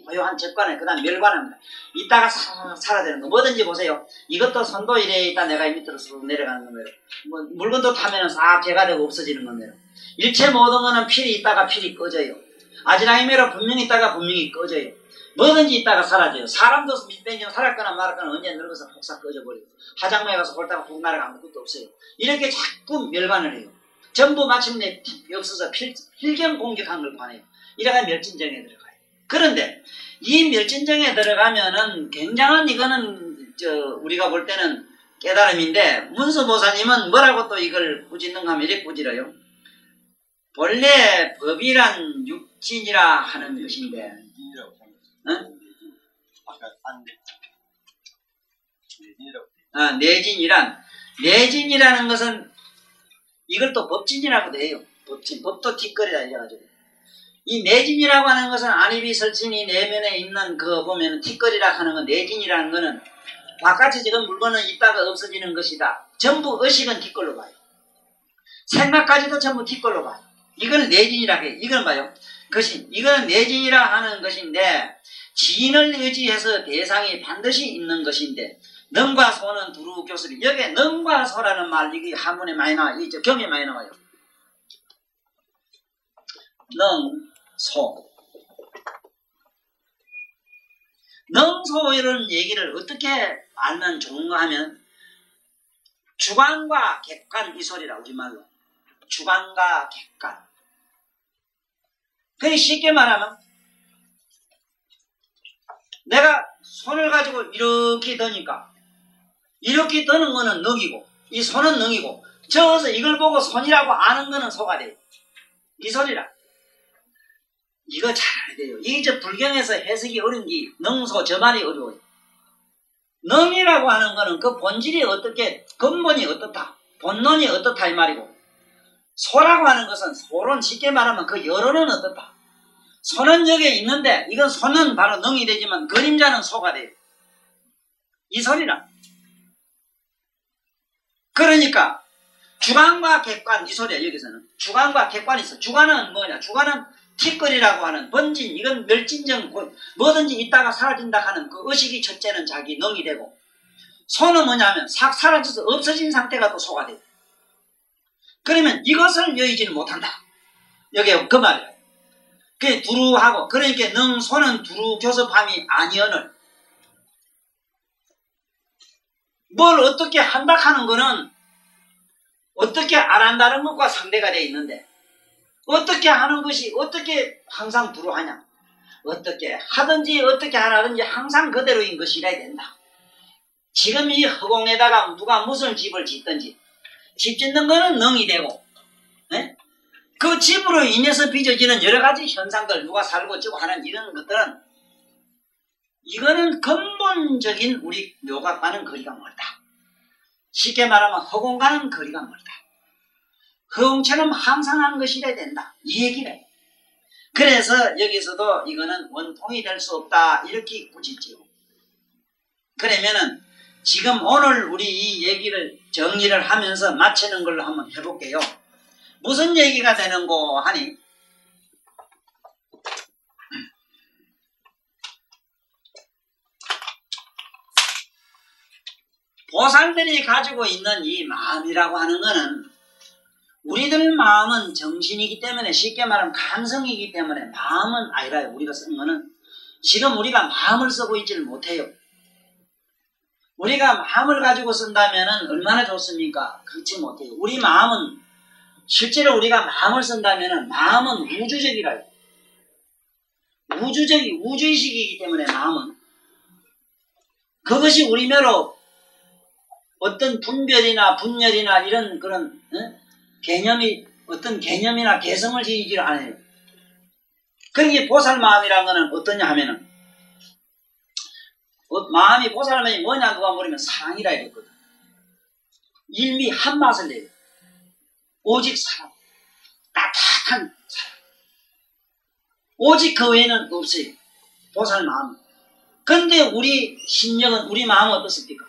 고요한 적관을 그 다음 멸관합니다. 이따가 살아야 되는 거. 뭐든지 보세요. 이것도 선도 이래 있다 내가 이 밑으로 쑥 내려가는 겁니다. 뭐 물건도 타면은 싹 개가 되고 없어지는 겁니다. 일체 모든 거는 필이 있다가 필이 꺼져요. 아지랑이매로 분명히 있다가 분명히 꺼져요. 뭐든지 있다가 사라져요. 사람도 밑ben정 살았거나 말았거나 언제 늙어서 폭삭 꺼져버려요. 화장모에 가서 홀다가 훅 날아가 아무것도 없어요. 이렇게 자꾸 멸관을 해요. 전부 마침내 없어서 필경 공격한 걸 봐내요. 이래가 멸진정에 들어가요. 그런데 이 멸진정에 들어가면은 굉장한 이거는 우리가 볼 때는 깨달음인데 문수보사님은 뭐라고 또 이걸 꾸짖는가 하면 이렇게 꾸짖어요. 본래 법이란 육진이라 하는 것인데 응? 내진이라는 것은 이걸 또 법진이라고도 해요. 법도 뒷거리다 이래가지고 이 내진이라고 하는 것은 안입이 설진이 내면에 있는 그 보면 뒷거리라 하는 건 내진이라는 것은 바깥에 지금 물건은 있다가 없어지는 것이다. 전부 의식은 뒷걸로 봐요. 생각까지도 전부 뒷걸로 봐요. 이걸 내진이라 해요. 이건 봐요. 이거는 내진이라 하는 것인데 지인을 의지해서 대상이 반드시 있는 것인데 능과 소는 두루 교섭이 여기에 능과 소라는 말 이게 한문에 많이 나와요. 이 경에 많이 나와요. 능, 소. 능소 이런 얘기를 어떻게 알면 좋은가 하면 주관과 객관 이 소리라 우리말로 주관과 객관. 그게 쉽게 말하면 내가 손을 가지고 이렇게 드니까 이렇게 드는 거는 능이고 이 손은 능이고 저어서 이걸 보고 손이라고 아는 거는 소가 돼요. 이 소리라. 이거 잘 알아야 돼요. 이게 저 불경에서 해석이 어려운 게 능소 저 말이 어려워요. 능이라고 하는 거는 그 본질이 어떻게 근본이 어떻다 본론이 어떻다 이 말이고 소라고 하는 것은 소론 쉽게 말하면 그 여론은 어떻다. 소는 여기에 있는데 이건 소는 바로 능이 되지만 그림자는 소가 돼요. 이 소리라. 그러니까 주관과 객관 이 소리야. 여기서는 주관과 객관이 있어. 주관은 뭐냐. 주관은 틱거리라고 하는 번진 이건 멸진정 뭐든지 있다가 사라진다 하는 그 의식이 첫째는 자기 능이 되고 소는 뭐냐면 싹 사라져서 없어진 상태가 또 소가 돼요. 그러면 이것을 여의지는 못한다. 여기 그 말이야. 그게 두루하고 그러니까 능 소는 두루 교섭함이 아니언을 뭘 어떻게 한다 하는 거는 어떻게 안 한다는 것과 상대가 되어 있는데 어떻게 하는 것이 어떻게 항상 두루하냐. 어떻게 하든지 어떻게 안 하든지 항상 그대로인 것이라 된다. 지금 이 허공에다가 누가 무슨 집을 짓든지 집 짓는 거는 능이 되고, 예? 그 집으로 인해서 빚어지는 여러 가지 현상들, 누가 살고 찌고 하는 이런 것들은 이거는 근본적인 우리 묘각과는 거리가 멀다. 쉽게 말하면 허공과는 거리가 멀다. 허공처럼 항상한 것이라 된다. 이 얘기를. 그래서 여기서도 이거는 원통이 될 수 없다. 이렇게 굳이지요. 그러면은 지금 오늘 우리 이 얘기를 정리를 하면서 마치는 걸로 한번 해볼게요. 무슨 얘기가 되는고 하니, 보살들이 가지고 있는 이 마음이라고 하는 거는 우리들 마음은 정신이기 때문에, 쉽게 말하면 감성이기 때문에 마음은 아니라요. 우리가 쓴 거는 지금 우리가 마음을 쓰고 있지를 못해요. 우리가 마음을 가지고 쓴다면 얼마나 좋습니까? 그렇지 못해요. 우리 마음은 실제로 우리가 마음을 쓴다면 마음은 우주적이라요. 우주의식이기 때문에 마음은 그것이 우리매로 어떤 분별이나 분열이나 이런 그런 개념이 어떤 개념이나 개성을 지니지를 않아요. 그러니까 보살 마음이라는 거는 어떠냐 하면은 마음이 보살 마음이 뭐냐 누가 물으면 사랑이라 이랬거든. 일미 한 맛을 내요. 오직 사랑, 따뜻한 사랑. 오직 그 외에는 없어요. 보살 마음. 그런데 우리 심령은, 우리 마음은 어떻습니까?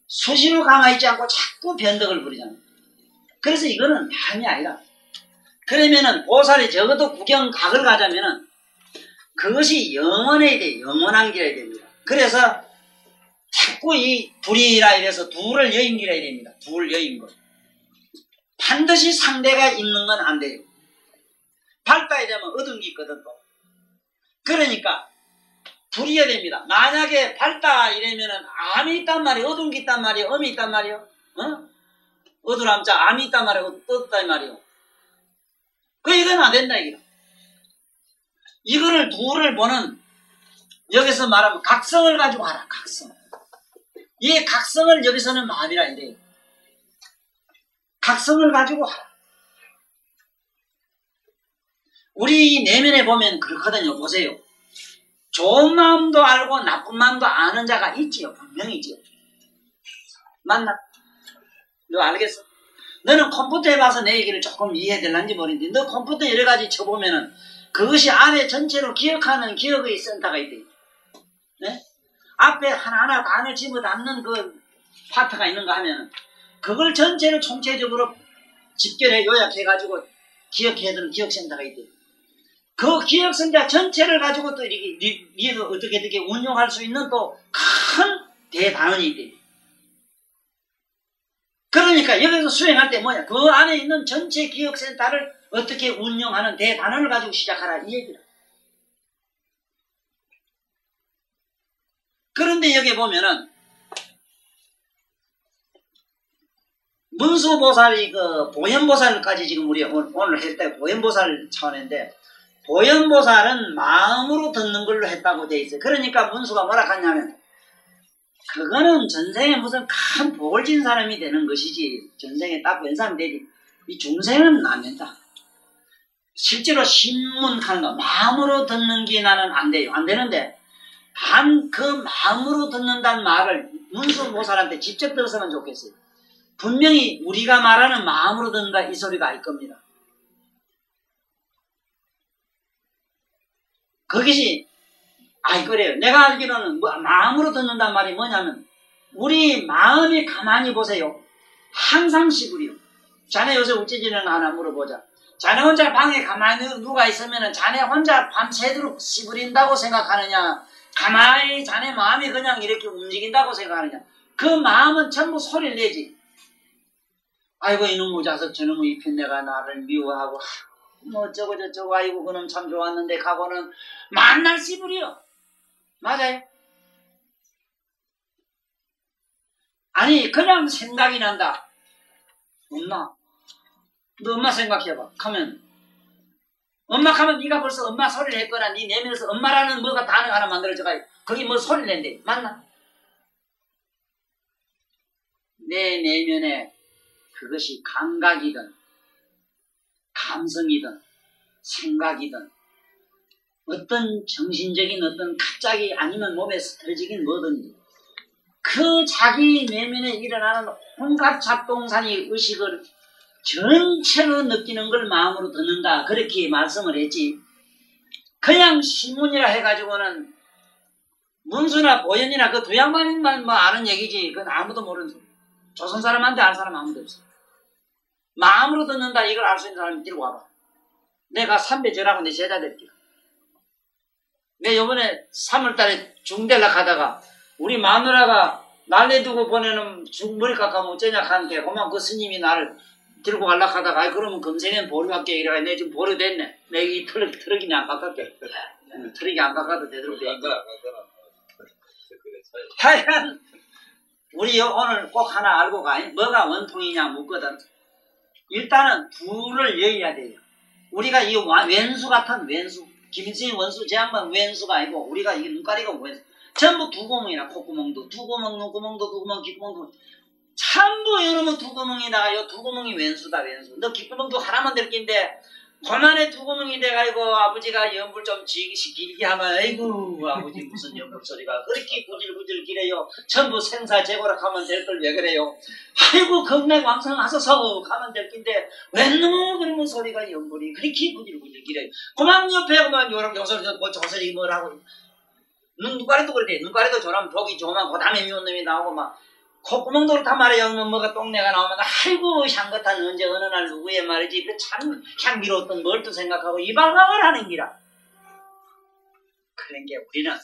수시로 가만히 있지 않고 자꾸 변덕을 부리잖아요. 그래서 이거는 마음이 아니라, 그러면은 보살이 적어도 구경각을 가자면은 그것이 영원해야 돼. 영원한 길이어야 됩니다. 그래서 자꾸 이 둘이라 이래서 둘을 여인이라 됩니다. 둘 여인것. 반드시 상대가 있는 건 안 돼요. 밝다 이러면 어두운 게 있거든 또. 그러니까 둘이어야 됩니다. 만약에 밝다 이러면은 암이 있단 말이에요. 어두운 게 있단 말이에요. 음이 있단 말이에요. 어두람자 암이 있단 말이에요. 떴단 말이에요. 이건 안 된다 이게. 이거를 둘을 보는, 여기서 말하면 각성을 가지고 하라. 각성. 이 각성을 여기서는 마음이라 이래요. 각성을 가지고 하라. 우리 내면에 보면 그렇거든요. 보세요. 좋은 마음도 알고 나쁜 마음도 아는 자가 있지요. 분명히 있지요. 맞나? 너 알겠어? 너는 컴퓨터에 봐서 내 얘기를 조금 이해될는지 모르는데, 너 컴퓨터 여러 가지 쳐보면은 그것이 안에 전체로 기억하는 기억의 센터가 있대. 네? 앞에 하나하나 단을 집어담는 그 파트가 있는가 하면은 그걸 전체를 총체적으로 집결해 요약해가지고 기억해두는 기억센터가 있대. 그 기억센터 전체를 가지고 또 이렇게 위에서 어떻게 운용할 수 있는 또 큰 대단원이 있대. 그러니까 여기서 수행할 때 뭐냐? 그 안에 있는 전체 기억센터를 어떻게 운영하는 대단원을 가지고 시작하라 이 얘기다. 그런데 여기 보면은 문수보살이 그 보현보살까지 지금 우리 오늘 했다. 보현보살 차원인데, 보현보살은 마음으로 듣는 걸로 했다고 돼 있어요. 그러니까 문수가 뭐라 하냐면, 그거는 전생에 무슨 큰 복을 진 사람이 되는 것이지, 전생에 딱 웬 사람이 되지, 이 중생은 안 된다. 실제로 신문하는 거 마음으로 듣는 게 나는 안 돼요. 안 되는데 그 마음으로 듣는다는 말을 문수보살한테 직접 들었으면 좋겠어요. 분명히 우리가 말하는 마음으로 듣는다 이 소리가 아닐 겁니다. 그것이 그래요. 내가 알기로는 마음으로 듣는다는 말이 뭐냐면, 우리 마음이 가만히 보세요. 항상 시부리요. 자네 요새 어찌지는 하나 물어보자. 자네 혼자 방에 가만히 누가 있으면 자네 혼자 밤새도록 시부린다고 생각하느냐, 가만히 자네 마음이 그냥 이렇게 움직인다고 생각하느냐. 그 마음은 전부 소리를 내지. 아이고 이놈의 자석 저놈의 이편 내가 나를 미워하고 뭐 어쩌고 저쩌고, 아이고 그놈 참 좋았는데 가고는 만날 씨부리요. 맞아요? 아니 그냥 생각이 난다. 엄마, 너 엄마 생각해봐. 하면 엄마 하면 네가 벌써 엄마 소리를 했거나 네 내면에서 엄마라는 뭐가 단어 하나 만들어져가 거기 뭐 소리를 낸대. 맞나? 내 내면에 그것이 감각이든 감성이든 생각이든 어떤 정신적인 어떤 갑자기 아니면 몸에 스트레스적인 뭐든지 그 자기 내면에 일어나는 온갖 작동산이 의식을 전체로 느끼는 걸 마음으로 듣는다. 그렇게 말씀을 했지. 그냥 신문이라 해가지고는 문수나 보현이나 그 두 양반만 뭐 아는 얘기지. 그건 아무도 모르는 소리. 조선 사람한테 알 사람 아무도 없어. 마음으로 듣는다. 이걸 알 수 있는 사람이 들고 와봐. 내가 삼배 절하고 내 제자 될게. 내 요번에 3월달에 중대라 가다가 우리 마누라가 날려두고 보내는 머리 깎아면 어쩌냐 하는데 그만 그 스님이 나를 들고 갈라 하다가 아이 그러면 금생엔 보류할게 이래가 내 지금 보류 됐네. 내 이 트럭이 안 깎았게. 트럭이 안 깎아도 되도록 돼 있고. 하여간 우리 오늘 꼭 하나 알고 가. 뭐가 원통이냐 묻거든. 일단은 둘을 여의야 돼요. 우리가 이 왼수 같은 왼수 김일성이 원수 제 양반 왼수가 아니고 우리가 이게 눈가리가 왼수 전부 두 구멍이나 콧구멍도 두 구멍 눈구멍도 두 구멍 귓구멍도 전부 여러분 두 구멍이다가 요 두 구멍이 왼수다 왼수. 너 귓구멍도 하나만 될 낀데 그만에 두 구멍이 돼가지고 아버지가 연불 좀 길게 하면 아이고 아버지 무슨 연불 소리가 그렇게 구질구질 기래요. 전부 생사 제고락 하면 될 걸 왜 그래요. 아이고 겁내 왕성하소서 하면 될 낀데 웬놈 그런 소리가 연불이 그렇게 구질구질 기래요. 그만 옆에 그만 요런 요소리 뭐 저소리 뭐라고 눈가리도 그렇대. 눈가리도 저런 복이 좋으면 그 다음에 미운 놈이 나오고 막 콧구멍도 그렇단 말이에요. 뭐가 똥내가 나오면 아이고 향긋한 언제 어느 날 누구의 말이지 그 참 향기로웠던 뭘 또 생각하고 이발각을 하는 기라. 그런 게 우리는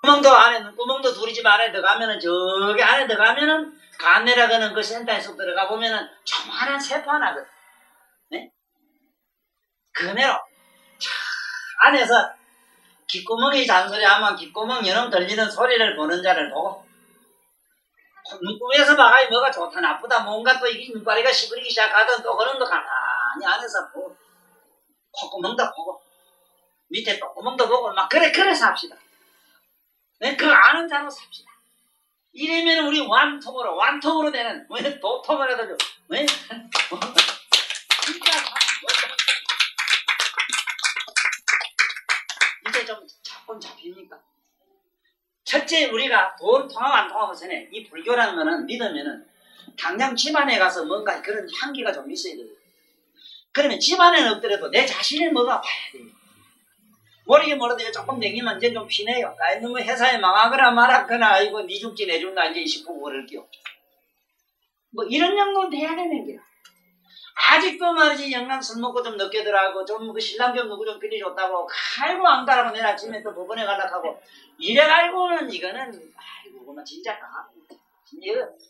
구멍도 안에 눈구멍도 둘이집 안에 들어가면은 저기 안에 들어가면은 간내라고는 그 센터에 쏙 들어가 보면은 조그만한 세포 하나거든. 네? 그대로 안에서 귓구멍이 잔소리하면 귓구멍 여름 들리는 소리를 보는 자를 보고 눈구멍에서 봐가 뭐가 좋다 나쁘다 뭔가 또 이게 눈가리가 시부리기 시작하던 또 그런 거 가만히 안에서 보고 콧구멍도 보고 밑에 똥구멍도 보고 막 그래서 합시다. 네? 그거 아는 자로 삽시다. 이러면 우리 완통으로 되는 왜 도통을 해도 좀 왜? 진짜 이제 좀 잡곤 잡힙니까? 첫째 우리가 돈 통하고 안 통하고 전에 이 불교라는 거는 믿으면은 당장 집안에 가서 뭔가 그런 향기가 좀 있어야 돼요. 그러면 집안에는 없더라도 내 자신의 뭐가 봐야 돼요. 모르게 모르게 조금 댕기면 이제 좀 피네요. 아이 너무 회사에 망하거나 말았거나 아이고 니 죽지 내 죽나 이제 싶고 그럴게요. 뭐 이런 정도는 돼야 되는 게야. 아직도 말이지 영감 술 먹고 좀 늦게 들어가고 좀 그 신랑 좀 누구 좀 빌리 줬다고 아이고 안 가라고 내일 아침에 또 법원에 가려고 이래가지고는 이거는 아이고 그만 진짜 까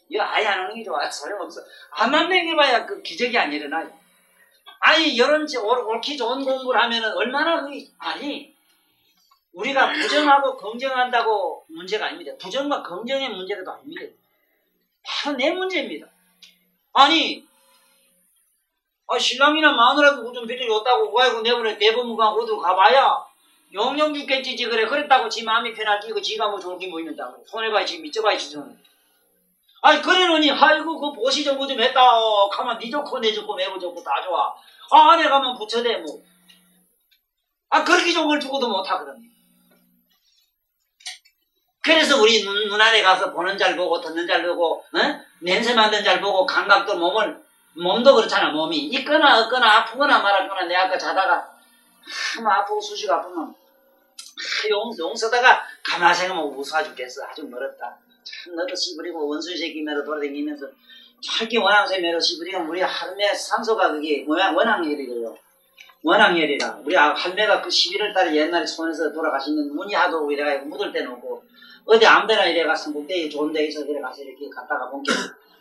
이거 아예 안 하는 게 좋아. 소용없어. 안만 먹여봐야 그 기적이 안 일어나요. 아니 이런 옳기 좋은 공부를 하면은 얼마나 아니 우리가 부정하고 긍정한다고 문제가 아닙니다. 부정과 긍정의 문제가 아닙니다. 바로 내 문제입니다. 아니 신랑이나 마누라도 누구 좀 빌려줬다고 아이고 내버려 대법무관 어디 가봐야 영영 죽겠지 그래. 그랬다고 지 마음이 편하지 이거 지가 뭐 좋은 게 뭐 있는다고 손해봐야지 미쳐봐야지 저는. 아니 그래놓니 아이고 그 보시 정보 좀 했다 가만 니 좋고 내 좋고 매부 좋고 다 좋아. 안에 가면 부처대 뭐. 그렇게 좋은 걸 주고도 못하거든요. 그래서 우리 눈 안에 가서 보는 잘 보고 듣는 잘 보고 냄새 맡는 잘 보고 감각도 몸도 그렇잖아. 몸이 있거나 없거나 아프거나 말았거나 내가 아까 자다가 아프고 수시고 아프면 용 쓰다가 가만히 생각하면 웃어 죽겠어. 아주 멀었다. 참 너도 씨부리고 원수의 새끼 매로 돌아다니면서 저렇게 원앙새 매로 씨부리면 우리 할매 산소가 그게 원앙열이래요. 원앙열이라. 우리 할매가 그 11월 달에 옛날에 손에서 돌아가시는 문이 하도 이래가 묻을 때 놓고 어디 아무데나 이래 가서 목대에 좋은 데 있어 그래 가서 이렇게 갔다가 본게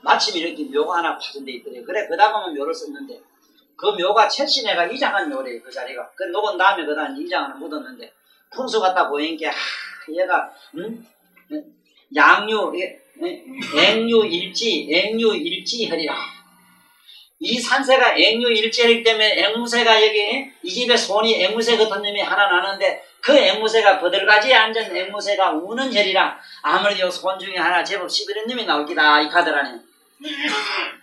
마침 이렇게 묘가 하나 파진 데 있더래. 그래 그다가면 묘를 썼는데 그 묘가 최신애가 이장한 묘래 그 자리가. 그 녹은 다음에 그다음 이장을 묻었는데 풍수 같다 보이니까 얘가 양유 액류일지혈이라. 이 산세가 액류일지혈이기 때문에 앵무새가 여기 이 집에 손이 앵무새 같은 놈이 하나 나는데 그 앵무새가 버들가지에 앉은 앵무새가 우는 절이라 아무래도 손 중에 하나 제법 시들은 놈이 나올 기다 이 카드 안에.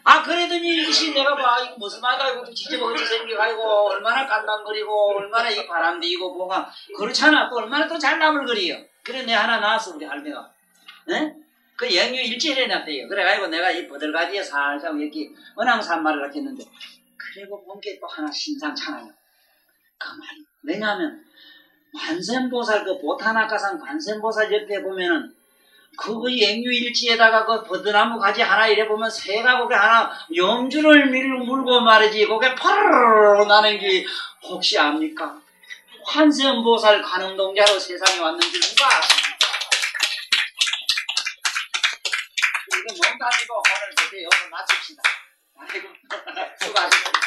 아 그러더니 이것이 내가 봐 이거 무슨 말이야 이것도 지저분하게 생겨가지고 얼마나 간당거리고 얼마나 이 바람디고 뭐가 그렇잖아. 또 얼마나 또 잘 나물거리요. 그래 내 하나 나왔어 우리 할매가. 에? 그 영유 일지를 해놨대요. 그래가지고 내가 이 버들가지에 살짝 이렇게 은항산말을 이렇게 했는데 그리고 본 게 또 하나 심상찮아요. 그 말이 왜냐하면 관세음보살 그 보타나카산 관세음보살 옆에 보면은 그 eng유일지에다가 그 버드나무 가지 하나 이래 보면 새가 그게 하나 염주를 물고 말이지 그게 파르르 나는 게 혹시 압니까? 관세음보살 관음동자로 세상에 왔는지 누가 아십니까? 이게 뭔가 아니고 오늘 그때 여기서 마칩시다. 아이고 수고하셨습니다.